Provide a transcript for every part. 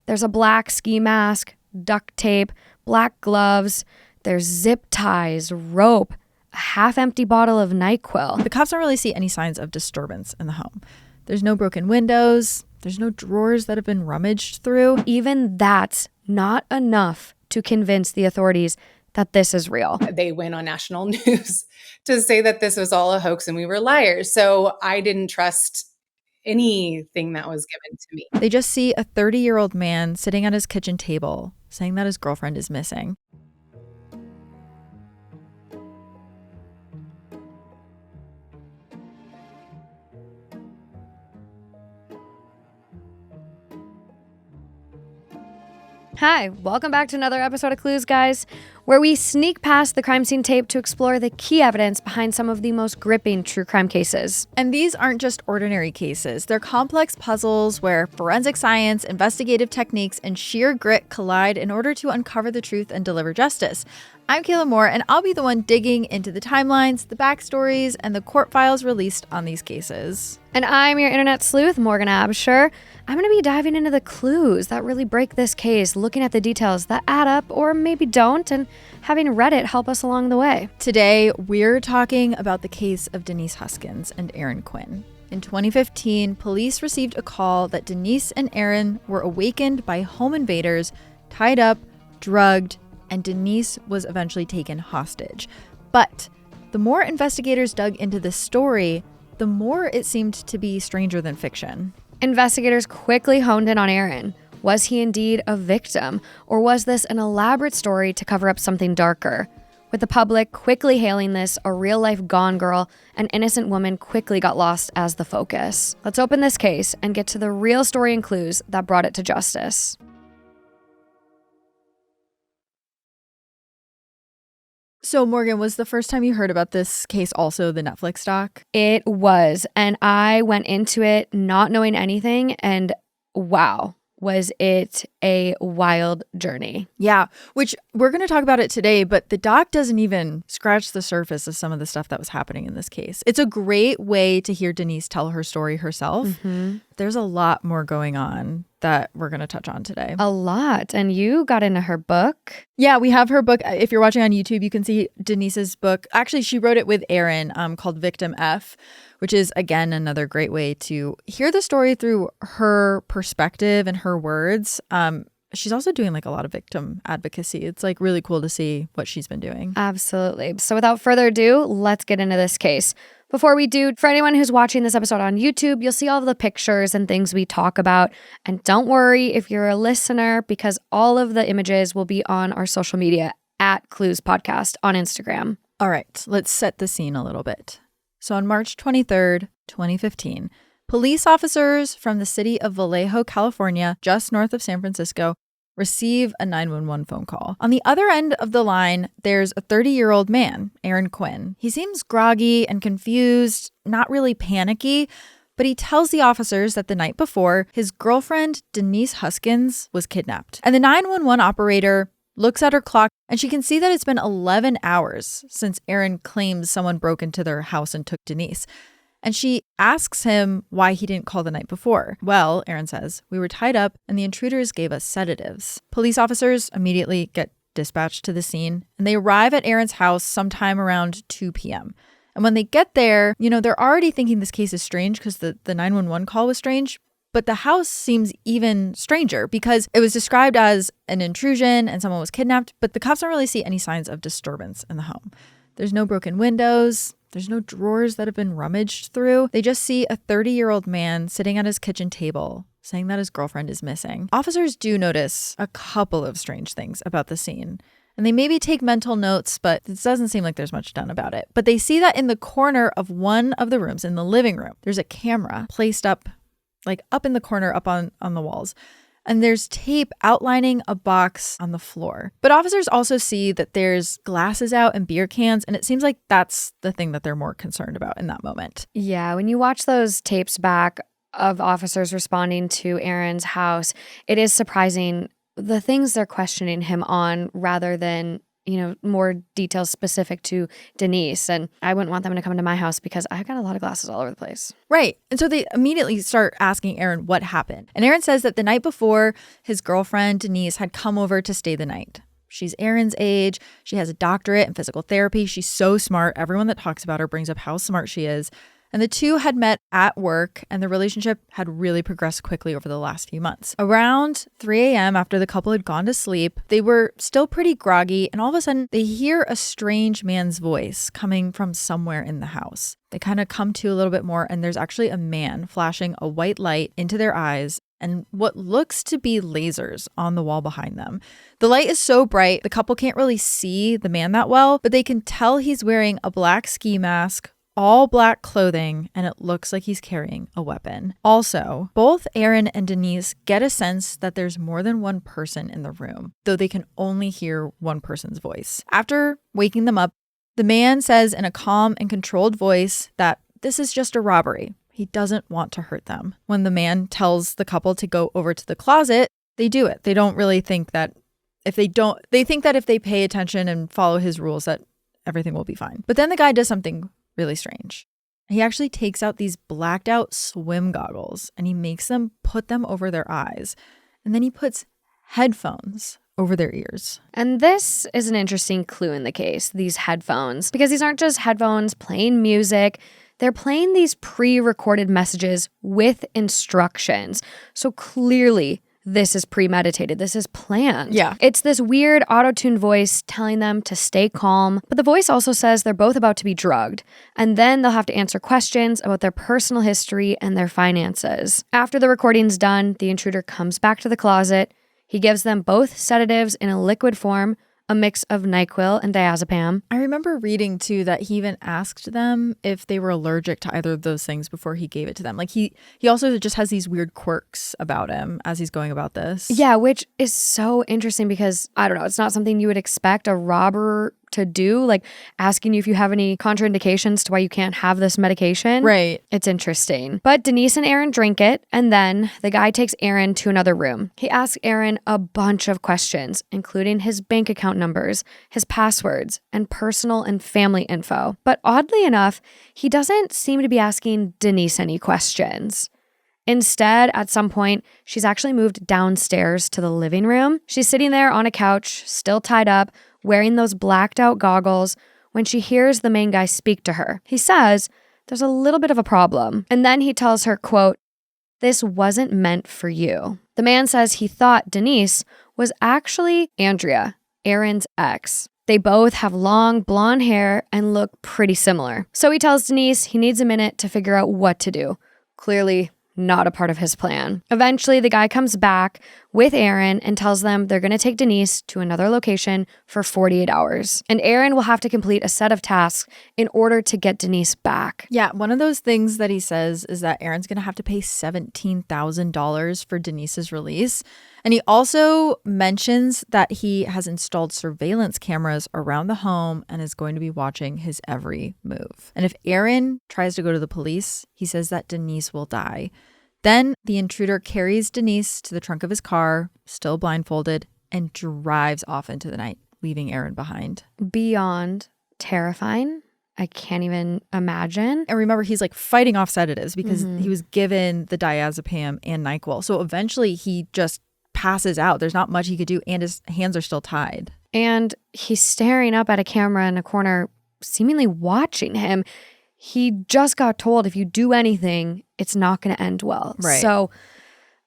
There's a black ski mask, duct tape, black gloves. There's zip ties, rope, a half-empty bottle of NyQuil. The cops don't really see any signs of disturbance in the home. There's no broken windows. There's no drawers that have been rummaged through. Even that's not enough to convince the authorities that this is real. They went on national news to say that this was all a hoax and we were liars. So I didn't trust anything that was given to me. They just see a 30-year-old man sitting at his kitchen table saying that his girlfriend is missing. Hi, welcome back to another episode of Clues, guys, where we sneak past the crime scene tape to explore the key evidence behind some of the most gripping true crime cases. And these aren't just ordinary cases. They're complex puzzles where forensic science, investigative techniques, and sheer grit collide in order to uncover the truth and deliver justice. I'm Kaelyn Moore, and I'll be the one digging into the timelines, the backstories, and the court files released on these cases. And I'm your internet sleuth, Morgan Absher. I'm going to be diving into the clues that really break this case, looking at the details that add up or maybe don't, and having Reddit help us along the way. Today, we're talking about the case of Denise Huskins and Aaron Quinn. In 2015, police received a call that Denise and Aaron were awakened by home invaders, tied up, drugged, and Denise was eventually taken hostage. But the more investigators dug into this story, the more it seemed to be stranger than fiction. Investigators quickly honed in on Aaron. Was he indeed a victim, or was this an elaborate story to cover up something darker? With the public quickly hailing this a real-life gone girl, an innocent woman quickly got lost as the focus. Let's open this case and get to the real story and clues that brought it to justice. So, Morgan, was the first time you heard about this case also the Netflix doc? It was, and I went into it not knowing anything, and wow, was it a wild journey. Yeah, which we're going to talk about it today, but the doc doesn't even scratch the surface of some of the stuff that was happening in this case. It's a great way to hear Denise tell her story herself. Mm-hmm. There's a lot more going on that we're going to touch on today. A lot. And you got into her book. Yeah, we have her book. If you're watching on YouTube, you can see Denise's book. Actually, she wrote it with Aaron called Victim F, which is, again, another great way to hear the story through her perspective and her words. She's also doing like a lot of victim advocacy. It's like really cool to see what she's been doing. Absolutely. So without further ado, let's get into this case. Before we do, for anyone who's watching this episode on YouTube, you'll see all of the pictures and things we talk about. And don't worry if you're a listener, because all of the images will be on our social media at Clues Podcast on Instagram. All right, let's set the scene a little bit. So on March 23rd, 2015, police officers from the city of Vallejo, California, just north of San Francisco, receive a 911 phone call. On the other end of the line, there's a 30-year-old man, Aaron Quinn. He seems groggy and confused, not really panicky, but he tells the officers that the night before, his girlfriend, Denise Huskins, was kidnapped. And the 911 operator looks at her clock, and she can see that it's been 11 hours since Aaron claims someone broke into their house and took Denise. And she asks him why he didn't call the night before. Well, Aaron says, we were tied up and the intruders gave us sedatives. Police officers immediately get dispatched to the scene and they arrive at Aaron's house sometime around 2 p.m. And when they get there, they're already thinking this case is strange because the 911 call was strange. But the house seems even stranger because it was described as an intrusion and someone was kidnapped, but the cops don't really see any signs of disturbance in the home. There's no broken windows. There's no drawers that have been rummaged through. They just see a 30-year-old man sitting at his kitchen table saying that his girlfriend is missing. Officers do notice a couple of strange things about the scene. And they maybe take mental notes, but it doesn't seem like there's much done about it. But they see that in the corner of one of the rooms, in the living room, there's a camera placed up in the corner, up on the walls. And there's tape outlining a box on the floor. But officers also see that there's glasses out and beer cans, and it seems like that's the thing that they're more concerned about in that moment. Yeah, when you watch those tapes back of officers responding to Aaron's house, it is surprising the things they're questioning him on rather than, more details specific to Denise. And I wouldn't want them to come into my house because I've got a lot of glasses all over the place. Right. And so they immediately start asking Aaron what happened. And Aaron says that the night before, his girlfriend, Denise, had come over to stay the night. She's Aaron's age. She has a doctorate in physical therapy. She's so smart. Everyone that talks about her brings up how smart she is. And the two had met at work, and the relationship had really progressed quickly over the last few months. Around 3 a.m., after the couple had gone to sleep, they were still pretty groggy, and all of a sudden, they hear a strange man's voice coming from somewhere in the house. They kind of come to a little bit more, and there's actually a man flashing a white light into their eyes and what looks to be lasers on the wall behind them. The light is so bright, the couple can't really see the man that well, but they can tell he's wearing a black ski mask, all black clothing, and it looks like he's carrying a weapon. Also, both Aaron and Denise get a sense that there's more than one person in the room, though they can only hear one person's voice. After waking them up, the man says in a calm and controlled voice that this is just a robbery. He doesn't want to hurt them. When the man tells the couple to go over to the closet, they do it. They don't really think that they think that if they pay attention and follow his rules that everything will be fine. But then the guy does something really strange. He actually takes out these blacked out swim goggles and he makes them put them over their eyes. And then he puts headphones over their ears. And this is an interesting clue in the case, these headphones, because these aren't just headphones playing music. They're playing these pre-recorded messages with instructions. So clearly, this is premeditated. This is planned. Yeah. It's this weird auto-tuned voice telling them to stay calm. But the voice also says they're both about to be drugged. And then they'll have to answer questions about their personal history and their finances. After the recording's done, the intruder comes back to the closet. He gives them both sedatives in a liquid form, a mix of NyQuil and diazepam. I remember reading, too, that he even asked them if they were allergic to either of those things before he gave it to them. Like, he also just has these weird quirks about him as he's going about this. Yeah, which is so interesting because, I don't know, it's not something you would expect a robber to do, like asking you if you have any contraindications to why you can't have this medication. Right. It's interesting. But Denise and Aaron drink it, and then the guy takes Aaron to another room. He asks Aaron a bunch of questions, including his bank account numbers, his passwords, and personal and family info. But oddly enough, he doesn't seem to be asking Denise any questions. Instead, at some point, she's actually moved downstairs to the living room. She's sitting there on a couch, still tied up, wearing those blacked out goggles, when she hears the main guy speak to her. He says there's a little bit of a problem. And then he tells her, quote, "This wasn't meant for you." The man says he thought Denise was actually Andrea, Aaron's ex. They both have long blonde hair and look pretty similar. So he tells Denise he needs a minute to figure out what to do. Clearly, not a part of his plan. Eventually, the guy comes back with Aaron and tells them they're going to take Denise to another location for 48 hours. And Aaron will have to complete a set of tasks in order to get Denise back. Yeah, one of those things that he says is that Aaron's going to have to pay $17,000 for Denise's release. And he also mentions that he has installed surveillance cameras around the home and is going to be watching his every move. And if Aaron tries to go to the police, he says that Denise will die. Then the intruder carries Denise to the trunk of his car, still blindfolded, and drives off into the night, leaving Aaron behind. Beyond terrifying. I can't even imagine. And remember, he's like fighting off sedatives because he was given the diazepam and NyQuil. So eventually he just passes out. There's not much he could do, and his hands are still tied. And he's staring up at a camera in a corner, seemingly watching him. He just got told if you do anything, it's not going to end well. Right. So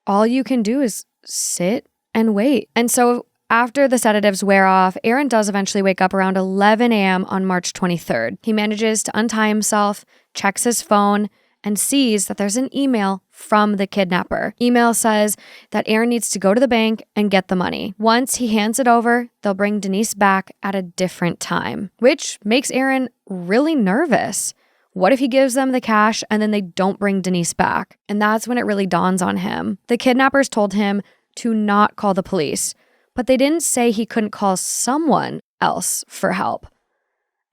all you can do is sit and wait. And so after the sedatives wear off, Aaron does eventually wake up around 11 a.m. on March 23rd. He manages to untie himself, checks his phone, and sees that there's an email from the kidnapper. Email says that Aaron needs to go to the bank and get the money. Once he hands it over, they'll bring Denise back at a different time, which makes Aaron really nervous. What if he gives them the cash and then they don't bring Denise back? And that's when it really dawns on him. The kidnappers told him to not call the police, but they didn't say he couldn't call someone else for help.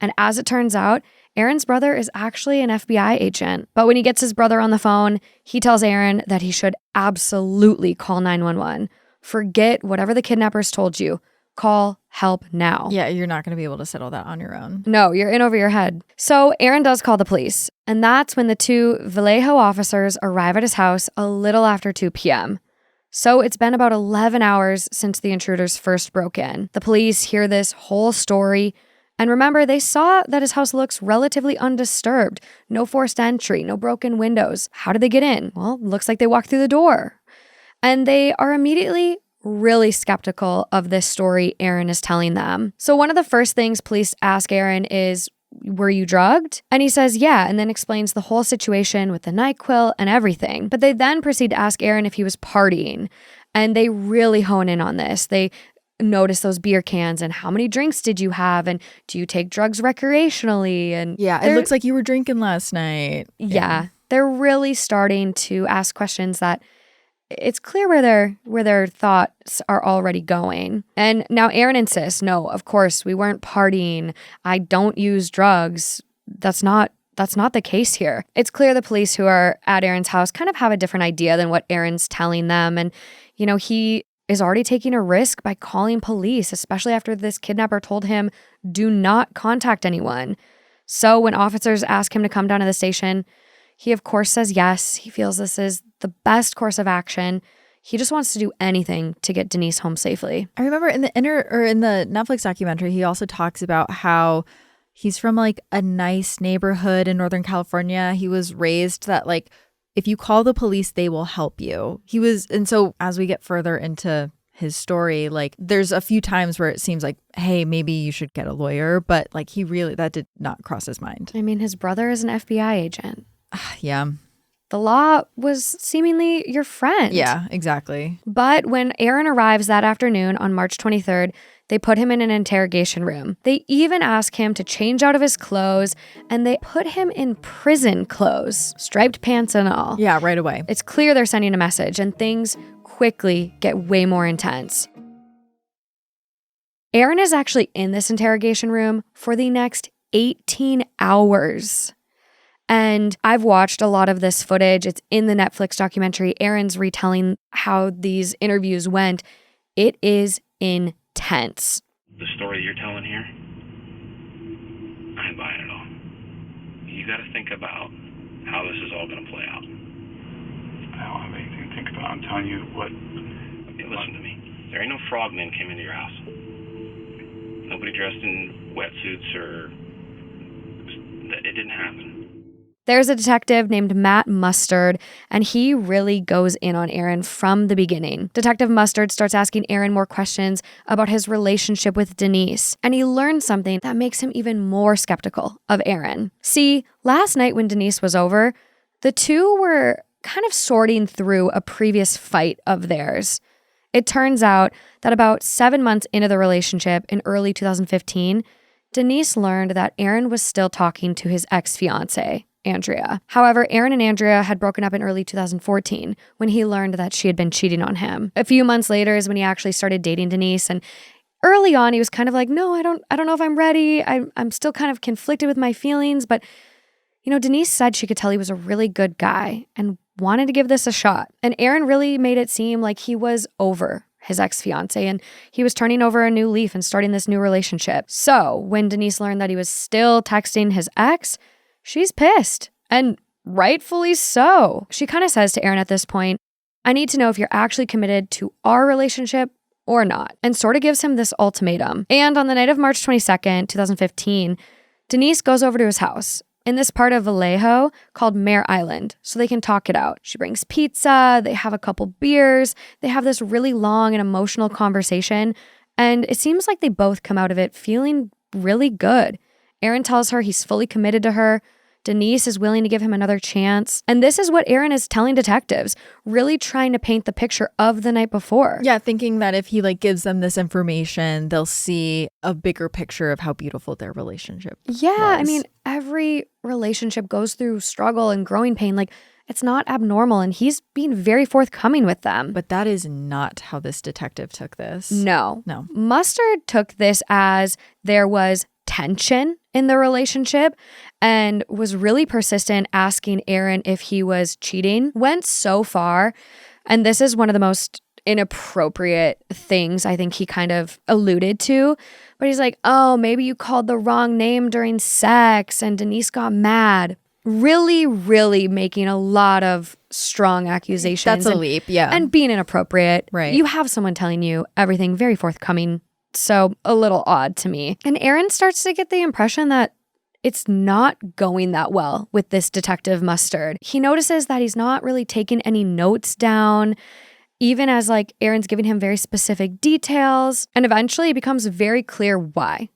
And as it turns out, Aaron's brother is actually an FBI agent. But when he gets his brother on the phone, he tells Aaron that he should absolutely call 911. Forget whatever the kidnappers told you. call help now. Yeah, you're not going to be able to settle that on your own. No, you're in over your head. So Aaron does call the police, and that's when the two Vallejo officers arrive at his house a little after 2 p.m. So it's been about 11 hours since the intruders first broke in. The police hear this whole story, and remember, they saw that his house looks relatively undisturbed. No forced entry, no broken windows. How did they get in? Well, looks like they walked through the door. And they are immediately really skeptical of this story Aaron is telling them. So one of the first things police ask Aaron is, were you drugged? And he says, yeah, and then explains the whole situation with the NyQuil and everything. But they then proceed to ask Aaron if he was partying. And they really hone in on this. They notice those beer cans and how many drinks did you have? And do you take drugs recreationally? And yeah, it looks like you were drinking last night. Yeah, they're really starting to ask questions that it's clear where their thoughts are already going. And now Aaron insists, no, of course, we weren't partying. I don't use drugs. That's not the case here. It's clear the police who are at Aaron's house kind of have a different idea than what Aaron's telling them. And, he is already taking a risk by calling police, especially after this kidnapper told him, do not contact anyone. So when officers ask him to come down to the station, he, of course, says yes. He feels this is the best course of action. He just wants to do anything to get Denise home safely. I remember in the Netflix documentary, he also talks about how he's from like a nice neighborhood in Northern California. He was raised that like, if you call the police, they will help you. And so as we get further into his story, like there's a few times where it seems like, hey, maybe you should get a lawyer. But like that did not cross his mind. I mean, his brother is an FBI agent. Yeah. The law was seemingly your friend. Yeah, exactly. But when Aaron arrives that afternoon on March 23rd, they put him in an interrogation room. They even ask him to change out of his clothes, and they put him in prison clothes, striped pants and all. Yeah, right away. It's clear they're sending a message, and things quickly get way more intense. Aaron is actually in this interrogation room for the next 18 hours. And I've watched a lot of this footage. It's in the Netflix documentary. Aaron's retelling how these interviews went. It is intense. The story you're telling here, I ain't buying it all. You got to think about how this is all going to play out. I don't have anything to think about. I'm telling you what. Okay, listen to me. There ain't no frogmen came into your house. Nobody dressed in wetsuits or... It didn't happen. There's a detective named Matt Mustard, and he really goes in on Aaron from the beginning. Detective Mustard starts asking Aaron more questions about his relationship with Denise, and he learns something that makes him even more skeptical of Aaron. See, last night when Denise was over, the two were kind of sorting through a previous fight of theirs. It turns out that about 7 months into the relationship in early 2015, Denise learned that Aaron was still talking to his ex-fiancée, Andrea. However, Aaron and Andrea had broken up in early 2014 when he learned that she had been cheating on him. A few months later is when he actually started dating Denise, and early on he was kind of like, no, I don't know if I'm ready. I'm still kind of conflicted with my feelings, but Denise said she could tell he was a really good guy and wanted to give this a shot. And Aaron really made it seem like he was over his ex-fiancée and he was turning over a new leaf and starting this new relationship. So when Denise learned that he was still texting his ex, she's pissed, and rightfully so. She kind of says to Aaron at this point, I need to know if you're actually committed to our relationship or not, and sort of gives him this ultimatum. And on the night of March 22nd, 2015, Denise goes over to his house in this part of Vallejo called Mare Island so they can talk it out. She brings pizza, they have a couple beers, they have this really long and emotional conversation, and it seems like they both come out of it feeling really good. Aaron tells her he's fully committed to her. Denise is willing to give him another chance. And this is what Aaron is telling detectives, really trying to paint the picture of the night before. Yeah, thinking that if he gives them this information, they'll see a bigger picture of how beautiful their relationship was. I mean, every relationship goes through struggle and growing pain. It's not abnormal, and he's being very forthcoming with them. But that is not how this detective took this. No. Mustard took this as there was tension in the relationship and was really persistent asking Aaron if he was cheating. Went so far, and this is one of the most inappropriate things I think he kind of alluded to. But he's like, oh, maybe you called the wrong name during sex and Denise got mad. Really, really making a lot of strong accusations. That's a leap, yeah. And being inappropriate. Right. You have someone telling you everything very forthcoming. So a little odd to me. And Aaron starts to get the impression that it's not going that well with this Detective Mustard. He notices that he's not really taking any notes down, even as like Aaron's giving him very specific details. And eventually it becomes very clear why.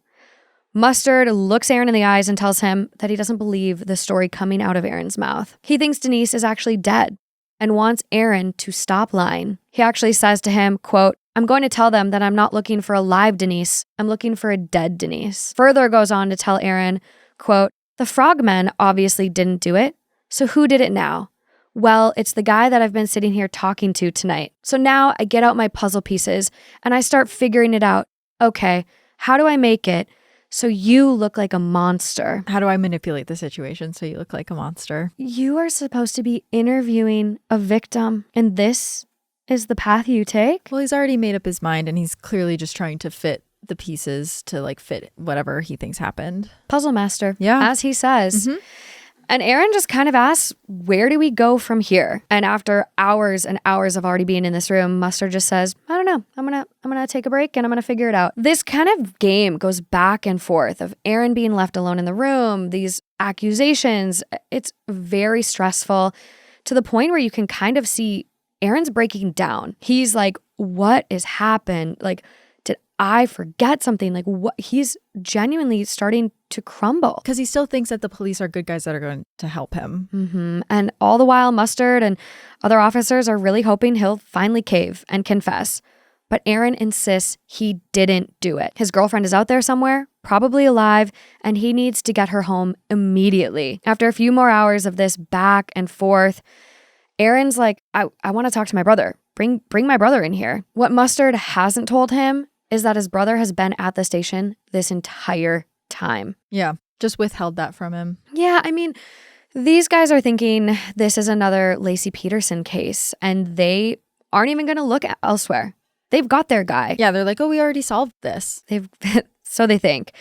Mustard looks Aaron in the eyes and tells him that he doesn't believe the story coming out of Aaron's mouth. He thinks Denise is actually dead and wants Aaron to stop lying. He actually says to him, quote, I'm going to tell them that I'm not looking for a live Denise. I'm looking for a dead Denise. Further goes on to tell Aaron, quote, the frogmen obviously didn't do it. So who did it now? Well, it's the guy that I've been sitting here talking to tonight. So now I get out my puzzle pieces and I start figuring it out. Okay, how do I make it so you look like a monster? How do I manipulate the situation so you look like a monster? You are supposed to be interviewing a victim, and this is the path you take? Well, he's already made up his mind, and he's clearly just trying to fit the pieces to like fit whatever he thinks happened. Puzzle master, yeah, as he says. Mm-hmm. And Aaron just kind of asks, where do we go from here? And after hours and hours of already being in this room, Mustard just says, I don't know. I'm gonna take a break and I'm gonna figure it out. This kind of game goes back and forth of Aaron being left alone in the room, these accusations. It's very stressful to the point where you can kind of see Aaron's breaking down. He's like, what has happened? Like, did I forget something? Like, what? He's genuinely starting to crumble. Because he still thinks that the police are good guys that are going to help him. Mm-hmm. And all the while, Mustard and other officers are really hoping he'll finally cave and confess. But Aaron insists he didn't do it. His girlfriend is out there somewhere, probably alive, and he needs to get her home immediately. After a few more hours of this back and forth, Aaron's like, I want to talk to my brother. Bring my brother in here. What Mustard hasn't told him is that his brother has been at the station this entire time. Yeah, just withheld that from him. Yeah, I mean, these guys are thinking this is another Lacey Peterson case, and they aren't even going to look elsewhere. They've got their guy. Yeah, they're like, oh, we already solved this. So they think.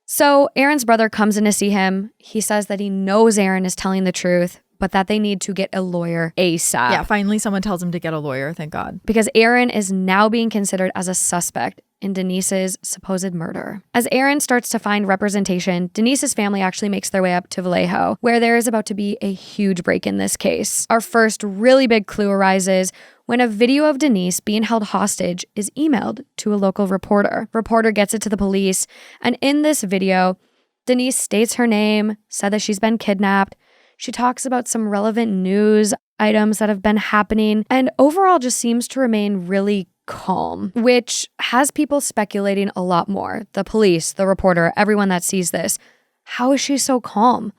So Aaron's brother comes in to see him. He says that he knows Aaron is telling the truth, but that they need to get a lawyer ASAP. Yeah, finally someone tells him to get a lawyer, thank God. Because Aaron is now being considered as a suspect in Denise's supposed murder. As Aaron starts to find representation, Denise's family actually makes their way up to Vallejo, where there is about to be a huge break in this case. Our first really big clue arises when a video of Denise being held hostage is emailed to a local reporter. Reporter gets it to the police, and in this video, Denise states her name, said that she's been kidnapped. She talks about some relevant news items that have been happening, and overall just seems to remain really calm, which has people speculating a lot more. The police, the reporter, everyone that sees this. How is she so calm?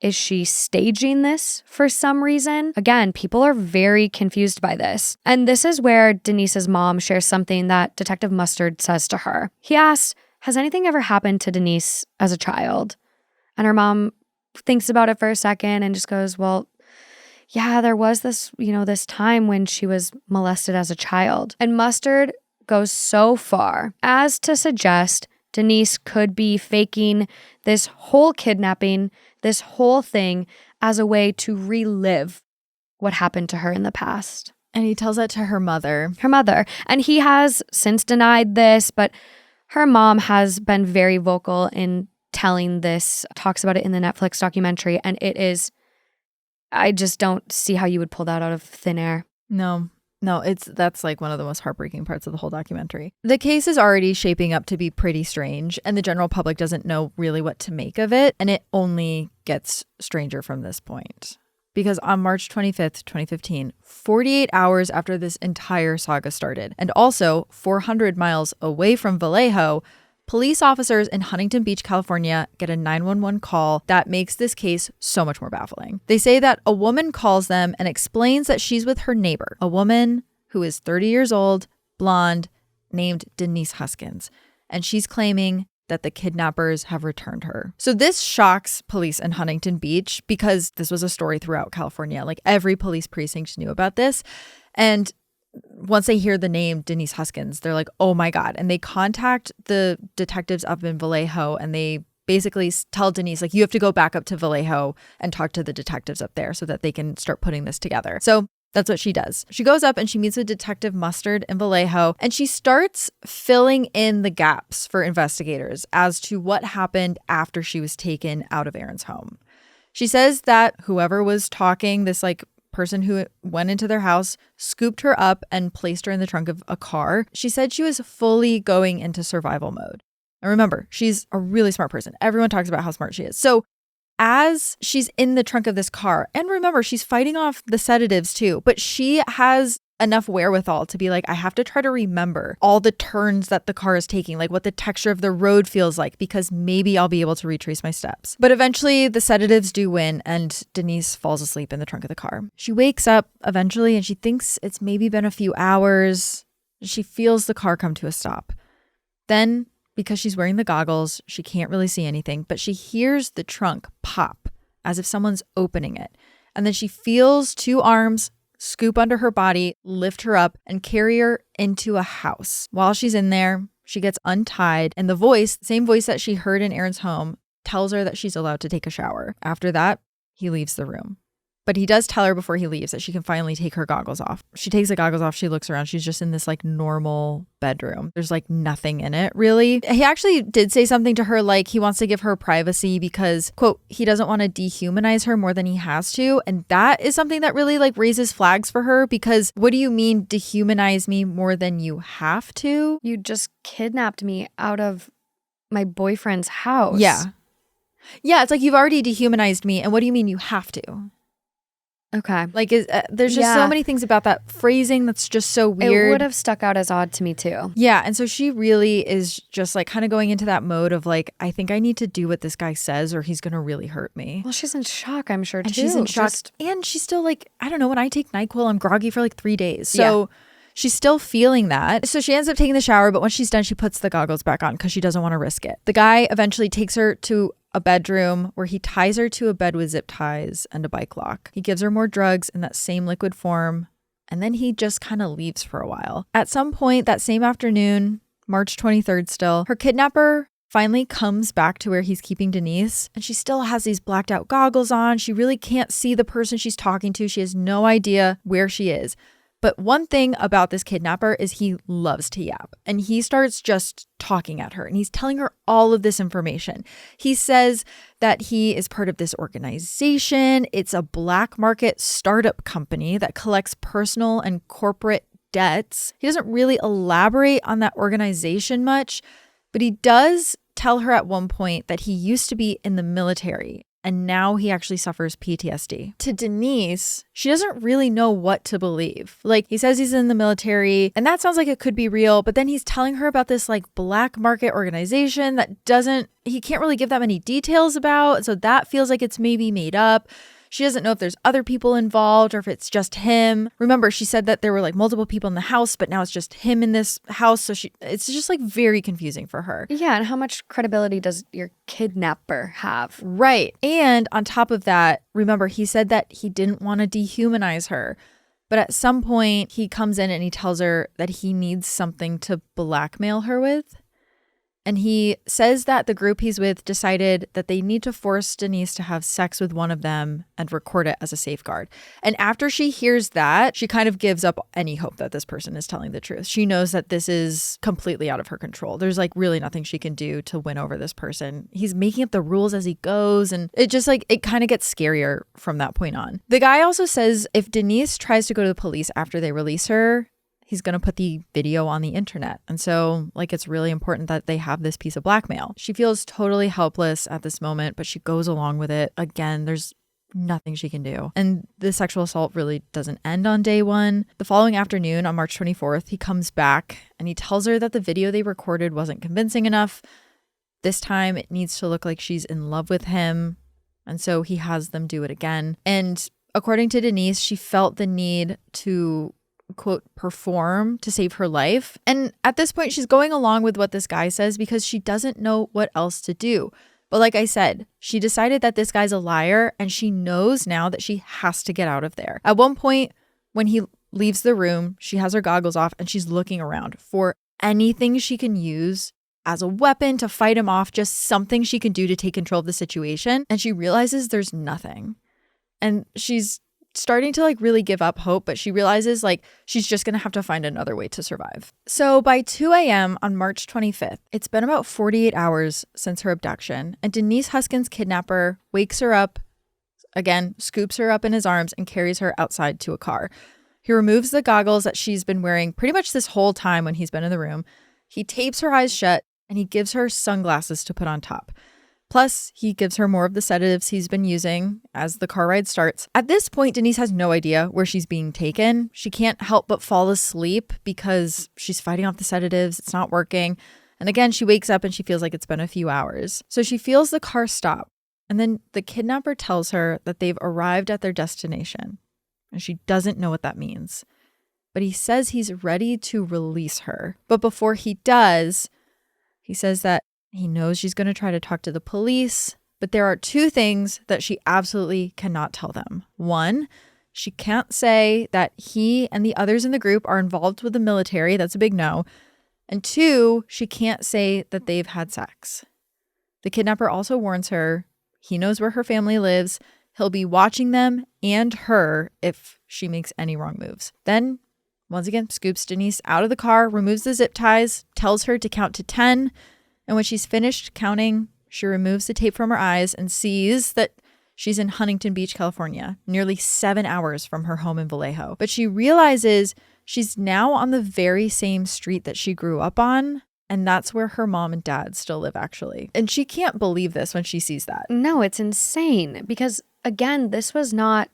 Is she staging this for some reason? Again, people are very confused by this. And this is where Denise's mom shares something that Detective Mustard says to her. He asks, has anything ever happened to Denise as a child? And her mom thinks about it for a second and just goes, well, yeah, there was this, this time when she was molested as a child. And Mustard goes so far as to suggest Denise could be faking this whole kidnapping, this whole thing as a way to relive what happened to her in the past. And he tells that to her mother. Her mother. And he has since denied this, but her mom has been very vocal in telling this, talks about it in the Netflix documentary, and it is, I just don't see how you would pull that out of thin air. No, that's like one of the most heartbreaking parts of the whole documentary. The case is already shaping up to be pretty strange, and the general public doesn't know really what to make of it, and it only gets stranger from this point. Because on March 25th, 2015, 48 hours after this entire saga started, and also 400 miles away from Vallejo, police officers in Huntington Beach, California get a 911 call that makes this case so much more baffling. They say that a woman calls them and explains that she's with her neighbor, a woman who is 30 years old, blonde, named Denise Huskins. And she's claiming that the kidnappers have returned her. So this shocks police in Huntington Beach because this was a story throughout California. Like every police precinct knew about this. And once they hear the name Denise Huskins, they're like, oh my God. And they contact the detectives up in Vallejo, and they basically tell Denise, like, you have to go back up to Vallejo and talk to the detectives up there so that they can start putting this together. So that's what she does. She goes up and she meets with Detective Mustard in Vallejo, and she starts filling in the gaps for investigators as to what happened after she was taken out of Aaron's home. She says that whoever was talking, this like person who went into their house, scooped her up and placed her in the trunk of a car. She said she was fully going into survival mode. And remember, she's a really smart person. Everyone talks about how smart she is. So as she's in the trunk of this car, and remember, she's fighting off the sedatives too, but she has enough wherewithal to be like, I have to try to remember all the turns that the car is taking, like what the texture of the road feels like, because maybe I'll be able to retrace my steps. But eventually the sedatives do win, and Denise falls asleep in the trunk of the car. She wakes up eventually and she thinks it's maybe been a few hours. She feels the car come to a stop. Then, because she's wearing the goggles, she can't really see anything, but she hears the trunk pop as if someone's opening it. And then she feels two arms scoop under her body, lift her up, and carry her into a house. While she's in there, she gets untied, and the voice, same voice that she heard in Aaron's home, tells her that she's allowed to take a shower. After that, he leaves the room. But he does tell her before he leaves that she can finally take her goggles off. She takes the goggles off. She looks around. She's just in this like normal bedroom. There's like nothing in it really. He actually did say something to her like he wants to give her privacy because, quote, he doesn't want to dehumanize her more than he has to. And that is something that really like raises flags for her, because what do you mean dehumanize me more than you have to? You just kidnapped me out of my boyfriend's house. Yeah. Yeah, it's like you've already dehumanized me. And what do you mean you have to? Okay. Like, there's just so many things about that phrasing that's just so weird. It would have stuck out as odd to me too. Yeah. And so she really is just like kind of going into that mode of like, I think I need to do what this guy says or he's going to really hurt me. Well, she's in shock, I'm sure, and too. She's in shock. And she's still like, I don't know, when I take NyQuil, I'm groggy for like 3 days. So she's still feeling that. So she ends up taking the shower, but when she's done, she puts the goggles back on because she doesn't want to risk it. The guy eventually takes her to a bedroom where he ties her to a bed with zip ties and a bike lock. He gives her more drugs in that same liquid form, and then he just kind of leaves for a while. At some point that same afternoon, March 23rd still, her kidnapper finally comes back to where he's keeping Denise, and she still has these blacked out goggles on. She really can't see the person she's talking to. She has no idea where she is. But one thing about this kidnapper is he loves to yap, and he starts just talking at her, and he's telling her all of this information. He says that he is part of this organization. It's a black market startup company that collects personal and corporate debts. He doesn't really elaborate on that organization much, but he does tell her at one point that he used to be in the military and now he actually suffers PTSD. To Denise, she doesn't really know what to believe. Like, he says he's in the military, and that sounds like it could be real, but then he's telling her about this like black market organization that he can't really give that many details about, so that feels like it's maybe made up. She doesn't know if there's other people involved or if it's just him. Remember, she said that there were like multiple people in the house, but now it's just him in this house. So it's just like very confusing for her. Yeah, and how much credibility does your kidnapper have? Right. And on top of that, remember, he said that he didn't want to dehumanize her. But at some point, he comes in and he tells her that he needs something to blackmail her with. And he says that the group he's with decided that they need to force Denise to have sex with one of them and record it as a safeguard. And after she hears that, she kind of gives up any hope that this person is telling the truth. She knows that this is completely out of her control. There's like really nothing she can do to win over this person. He's making up the rules as he goes. And it just like, it kind of gets scarier from that point on. The guy also says if Denise tries to go to the police after they release her, he's going to put the video on the internet. And so, like, it's really important that they have this piece of blackmail. She feels totally helpless at this moment, but she goes along with it. Again, there's nothing she can do. And the sexual assault really doesn't end on day one. The following afternoon, on March 24th, he comes back and he tells her that the video they recorded wasn't convincing enough. This time, it needs to look like she's in love with him. And so he has them do it again. And according to Denise, she felt the need to, quote, perform to save her life. And at this point, she's going along with what this guy says because she doesn't know what else to do. But like I said, she decided that this guy's a liar and she knows now that she has to get out of there. At one point, when he leaves the room. She has her goggles off and she's looking around for anything she can use as a weapon to fight him off, just something she can do to take control of the situation. And she realizes there's nothing. And she's starting to really give up hope, but she realizes she's just going to have to find another way to survive. So by 2 a.m. on March 25th, it's been about 48 hours since her abduction, and Denise Huskins' kidnapper wakes her up, again, scoops her up in his arms and carries her outside to a car. He removes the goggles that she's been wearing pretty much this whole time when he's been in the room. He tapes her eyes shut and he gives her sunglasses to put on top. Plus, he gives her more of the sedatives he's been using as the car ride starts. At this point, Denise has no idea where she's being taken. She can't help but fall asleep because she's fighting off the sedatives. It's not working. And again, she wakes up and she feels like it's been a few hours. So she feels the car stop. And then the kidnapper tells her that they've arrived at their destination. And she doesn't know what that means. But he says he's ready to release her. But before he does, he says that he knows she's going to try to talk to the police, but there are two things that she absolutely cannot tell them. One, she can't say that he and the others in the group are involved with the military. That's a big no. And two, she can't say that they've had sex. The kidnapper also warns her he knows where her family lives. He'll be watching them and her if she makes any wrong moves. Then, once again, scoops Denise out of the car, removes the zip ties, tells her to count to 10. And when she's finished counting, she removes the tape from her eyes and sees that she's in Huntington Beach, California, nearly 7 hours from her home in Vallejo. But she realizes she's now on the very same street that she grew up on. And that's where her mom and dad still live, actually. And she can't believe this when she sees that. No, it's insane because, again, this was not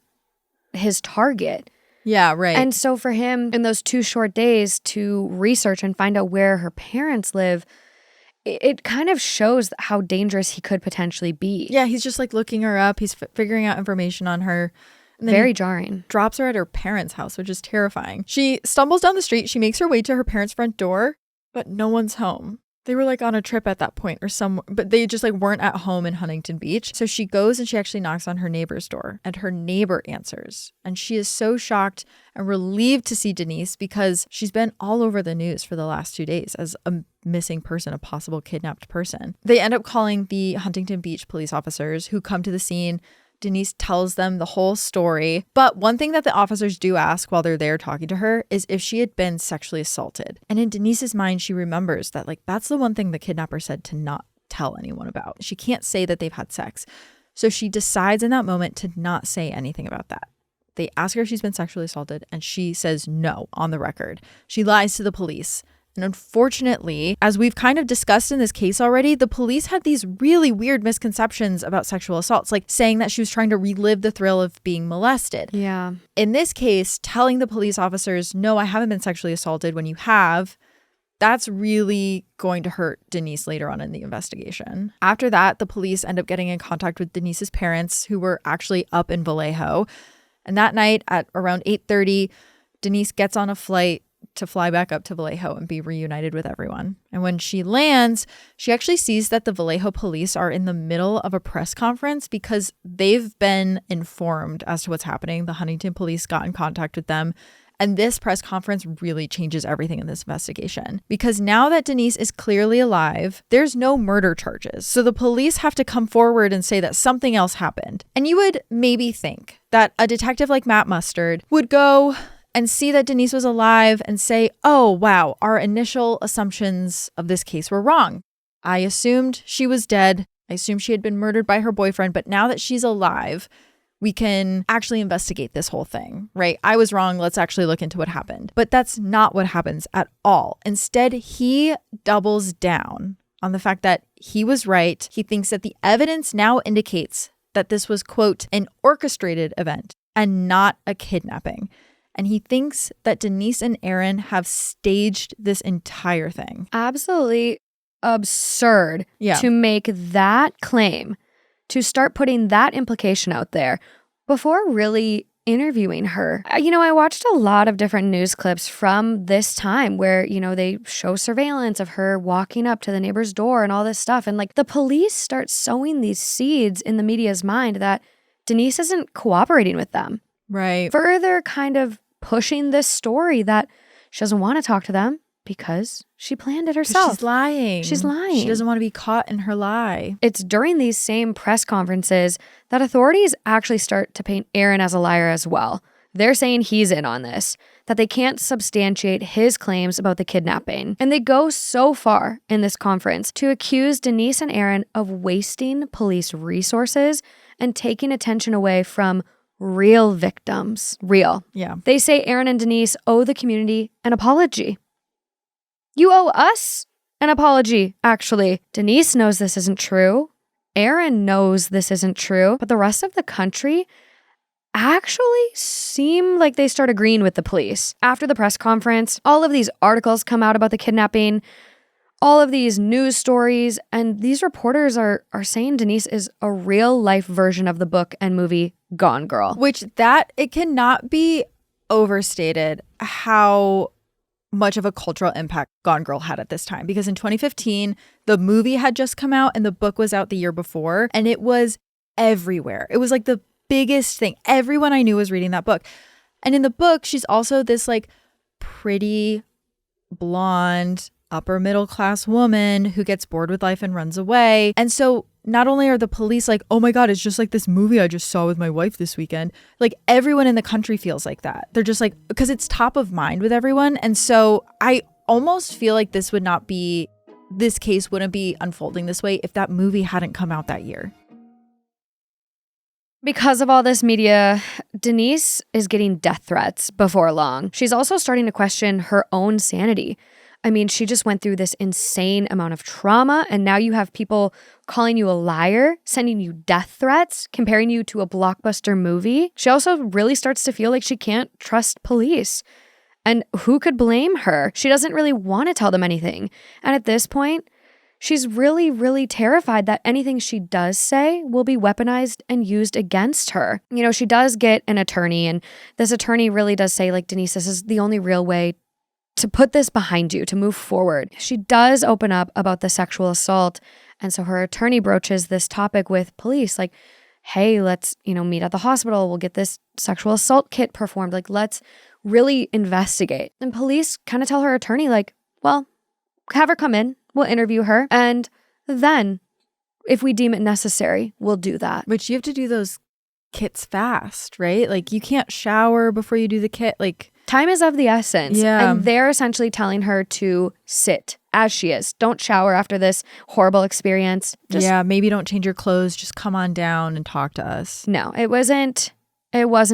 his target. Yeah, right. And so for him, in those 2 short days to research and find out where her parents live, it kind of shows how dangerous he could potentially be. Yeah, he's just looking her up. He's figuring out information on her. And then Very jarring. Drops her at her parents' house, which is terrifying. She stumbles down the street. She makes her way to her parents' front door, but no one's home. They were on a trip at that point or somewhere, but they just weren't at home in Huntington Beach. So she goes and she actually knocks on her neighbor's door and her neighbor answers. And she is so shocked and relieved to see Denise because she's been all over the news for the last 2 days as a missing person, a possible kidnapped person. They end up calling the Huntington Beach police officers who come to the scene. Denise tells them the whole story. But one thing that the officers do ask while they're there talking to her is if she had been sexually assaulted. And in Denise's mind, she remembers that that's the one thing the kidnapper said to not tell anyone about. She can't say that they've had sex. So she decides in that moment to not say anything about that. They ask her if she's been sexually assaulted and she says no on the record. She lies to the police. And unfortunately, as we've kind of discussed in this case already, the police had these really weird misconceptions about sexual assaults, saying that she was trying to relive the thrill of being molested. Yeah. In this case, telling the police officers, no, I haven't been sexually assaulted when you have, that's really going to hurt Denise later on in the investigation. After that, the police end up getting in contact with Denise's parents, who were actually up in Vallejo. And that night at around 8:30, Denise gets on a flight to fly back up to Vallejo and be reunited with everyone. And when she lands, she actually sees that the Vallejo police are in the middle of a press conference because they've been informed as to what's happening. The Huntington police got in contact with them. And this press conference really changes everything in this investigation. Because now that Denise is clearly alive, there's no murder charges. So the police have to come forward and say that something else happened. And you would maybe think that a detective like Matt Mustard would go and see that Denise was alive and say, oh, wow, our initial assumptions of this case were wrong. I assumed she was dead. I assumed she had been murdered by her boyfriend. But now that she's alive, we can actually investigate this whole thing, right? I was wrong. Let's actually look into what happened. But that's not what happens at all. Instead, he doubles down on the fact that he was right. He thinks that the evidence now indicates that this was, quote, an orchestrated event and not a kidnapping. And he thinks that Denise and Aaron have staged this entire thing. Absolutely absurd to make that claim, to start putting that implication out there before really interviewing her. I watched a lot of different news clips from this time where, they show surveillance of her walking up to the neighbor's door and all this stuff. And the police start sowing these seeds in the media's mind that Denise isn't cooperating with them. Right. Further kind of pushing this story that she doesn't want to talk to them because she planned it herself. She's lying. She's lying. She doesn't want to be caught in her lie. It's during these same press conferences that authorities actually start to paint Aaron as a liar as well. They're saying he's in on this, that they can't substantiate his claims about the kidnapping. And they go so far in this conference to accuse Denise and Aaron of wasting police resources and taking attention away from real victims. Real. Yeah. They say Aaron and Denise owe the community an apology. You owe us an apology, actually. Denise knows this isn't true. Aaron knows this isn't true. But the rest of the country actually seem like they start agreeing with the police. After the press conference, all of these articles come out about the kidnapping, all of these news stories, and these reporters are saying Denise is a real life version of the book and movie Gone Girl. Which it cannot be overstated how much of a cultural impact Gone Girl had at this time. Because in 2015, the movie had just come out and the book was out the year before, and it was everywhere. It was like the biggest thing. Everyone I knew was reading that book. And in the book, she's also this like pretty blonde upper middle class woman who gets bored with life and runs away. And so not only are the police like, oh my God, it's just like this movie I just saw with my wife this weekend. Like everyone in the country feels like that. They're just like, because it's top of mind with everyone. And so I almost feel like this case wouldn't be unfolding this way if that movie hadn't come out that year. Because of all this media, Denise is getting death threats before long. She's also starting to question her own sanity. I mean, she just went through this insane amount of trauma, and now you have people calling you a liar, sending you death threats, comparing you to a blockbuster movie. She also really starts to feel like she can't trust police. And who could blame her? She doesn't really want to tell them anything. And at this point, she's really, really terrified that anything she does say will be weaponized and used against her. You know, she does get an attorney, and this attorney really does say, like, Denise, this is the only real way to put this behind you, to move forward. She does open up about the sexual assault. And so her attorney broaches this topic with police, like, hey, let's, meet at the hospital. We'll get this sexual assault kit performed. Like, let's really investigate. And police kind of tell her attorney, like, well, have her come in. We'll interview her. And then if we deem it necessary, we'll do that. But you have to do those kits fast, right? Like you can't shower before you do the kit. Like time is of the essence. Yeah. And they're essentially telling her to sit as she is. Don't shower after this horrible experience. Maybe don't change your clothes. Just come on down and talk to us. No, it wasn't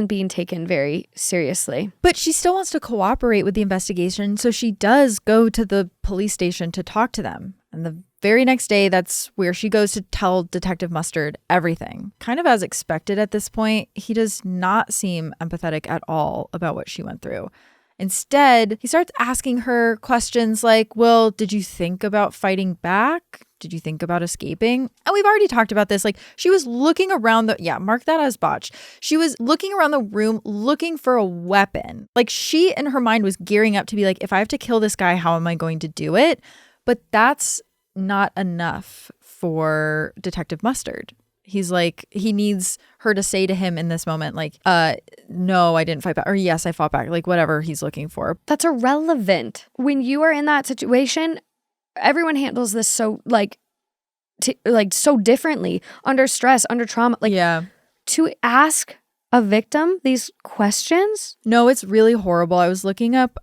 being taken very seriously. But she still wants to cooperate with the investigation, so she does go to the police station to talk to them. And the very next day, that's where she goes to tell Detective Mustard everything. Kind of as expected at this point, he does not seem empathetic at all about what she went through. Instead, he starts asking her questions like, well, did you think about fighting back? Did you think about escaping? And we've already talked about this. Like she was looking around mark that as botched. She was looking around the room looking for a weapon. Like she in her mind was gearing up to be like, if I have to kill this guy, how am I going to do it? But that's not enough for Detective Mustard. He's like, he needs her to say to him in this moment, like, no, I didn't fight back. Or yes, I fought back. Like whatever he's looking for. That's irrelevant. When you are in that situation, everyone handles this so so differently, under stress, under trauma. To ask a victim these questions? No, it's really horrible. I was looking up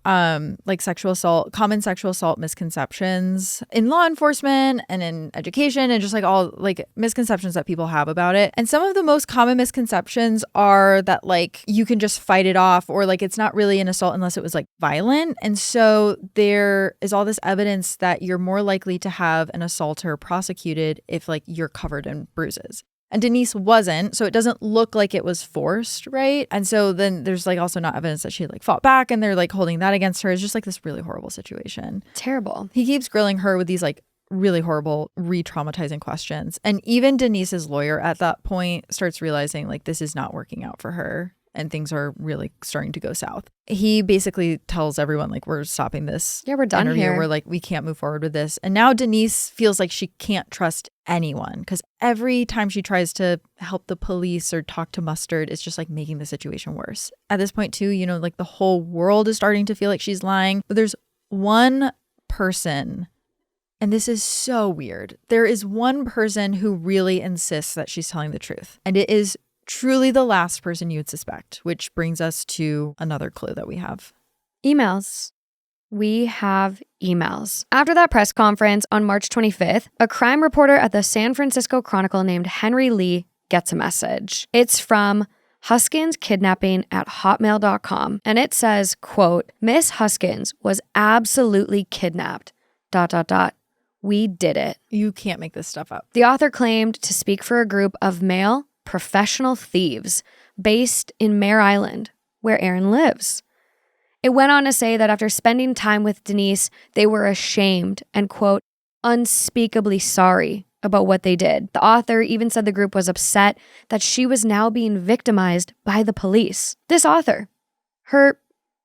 sexual assault, common sexual assault misconceptions in law enforcement and in education, and just like all like misconceptions that people have about it. And some of the most common misconceptions are that like you can just fight it off, or like it's not really an assault unless it was like violent. And so there is all this evidence that you're more likely to have an assaulter prosecuted if like you're covered in bruises. And Denise wasn't, so it doesn't look like it was forced, right? And so then there's like also not evidence that she like fought back, and they're like holding that against her. It's just like this really horrible situation. Terrible. He keeps grilling her with these like really horrible, re-traumatizing questions. And even Denise's lawyer at that point starts realizing like this is not working out for her. and things are really starting to go south. He basically tells everyone, like, we're stopping this. Yeah, we're done interview. here. We're like, we can't move forward with this. And now Denise feels like she can't trust anyone because every time she tries to help the police or talk to Mustard, it's just like making the situation worse. At this point, too, like the whole world is starting to feel like she's lying. But there's one person, and this is so weird. There is one person who really insists that she's telling the truth. And it is truly the last person you would suspect, which brings us to another clue that we have. Emails. We have emails. After that press conference on March 25th, a crime reporter at the San Francisco Chronicle named Henry Lee gets a message. It's from HuskinsKidnapping@hotmail.com, and it says, quote, Miss Huskins was absolutely kidnapped, ... We did it. You can't make this stuff up. The author claimed to speak for a group of male professional thieves based in Mare Island, where Aaron lives. It went on to say that after spending time with Denise, they were ashamed and, quote, unspeakably sorry about what they did. The author even said the group was upset that she was now being victimized by the police. This author, her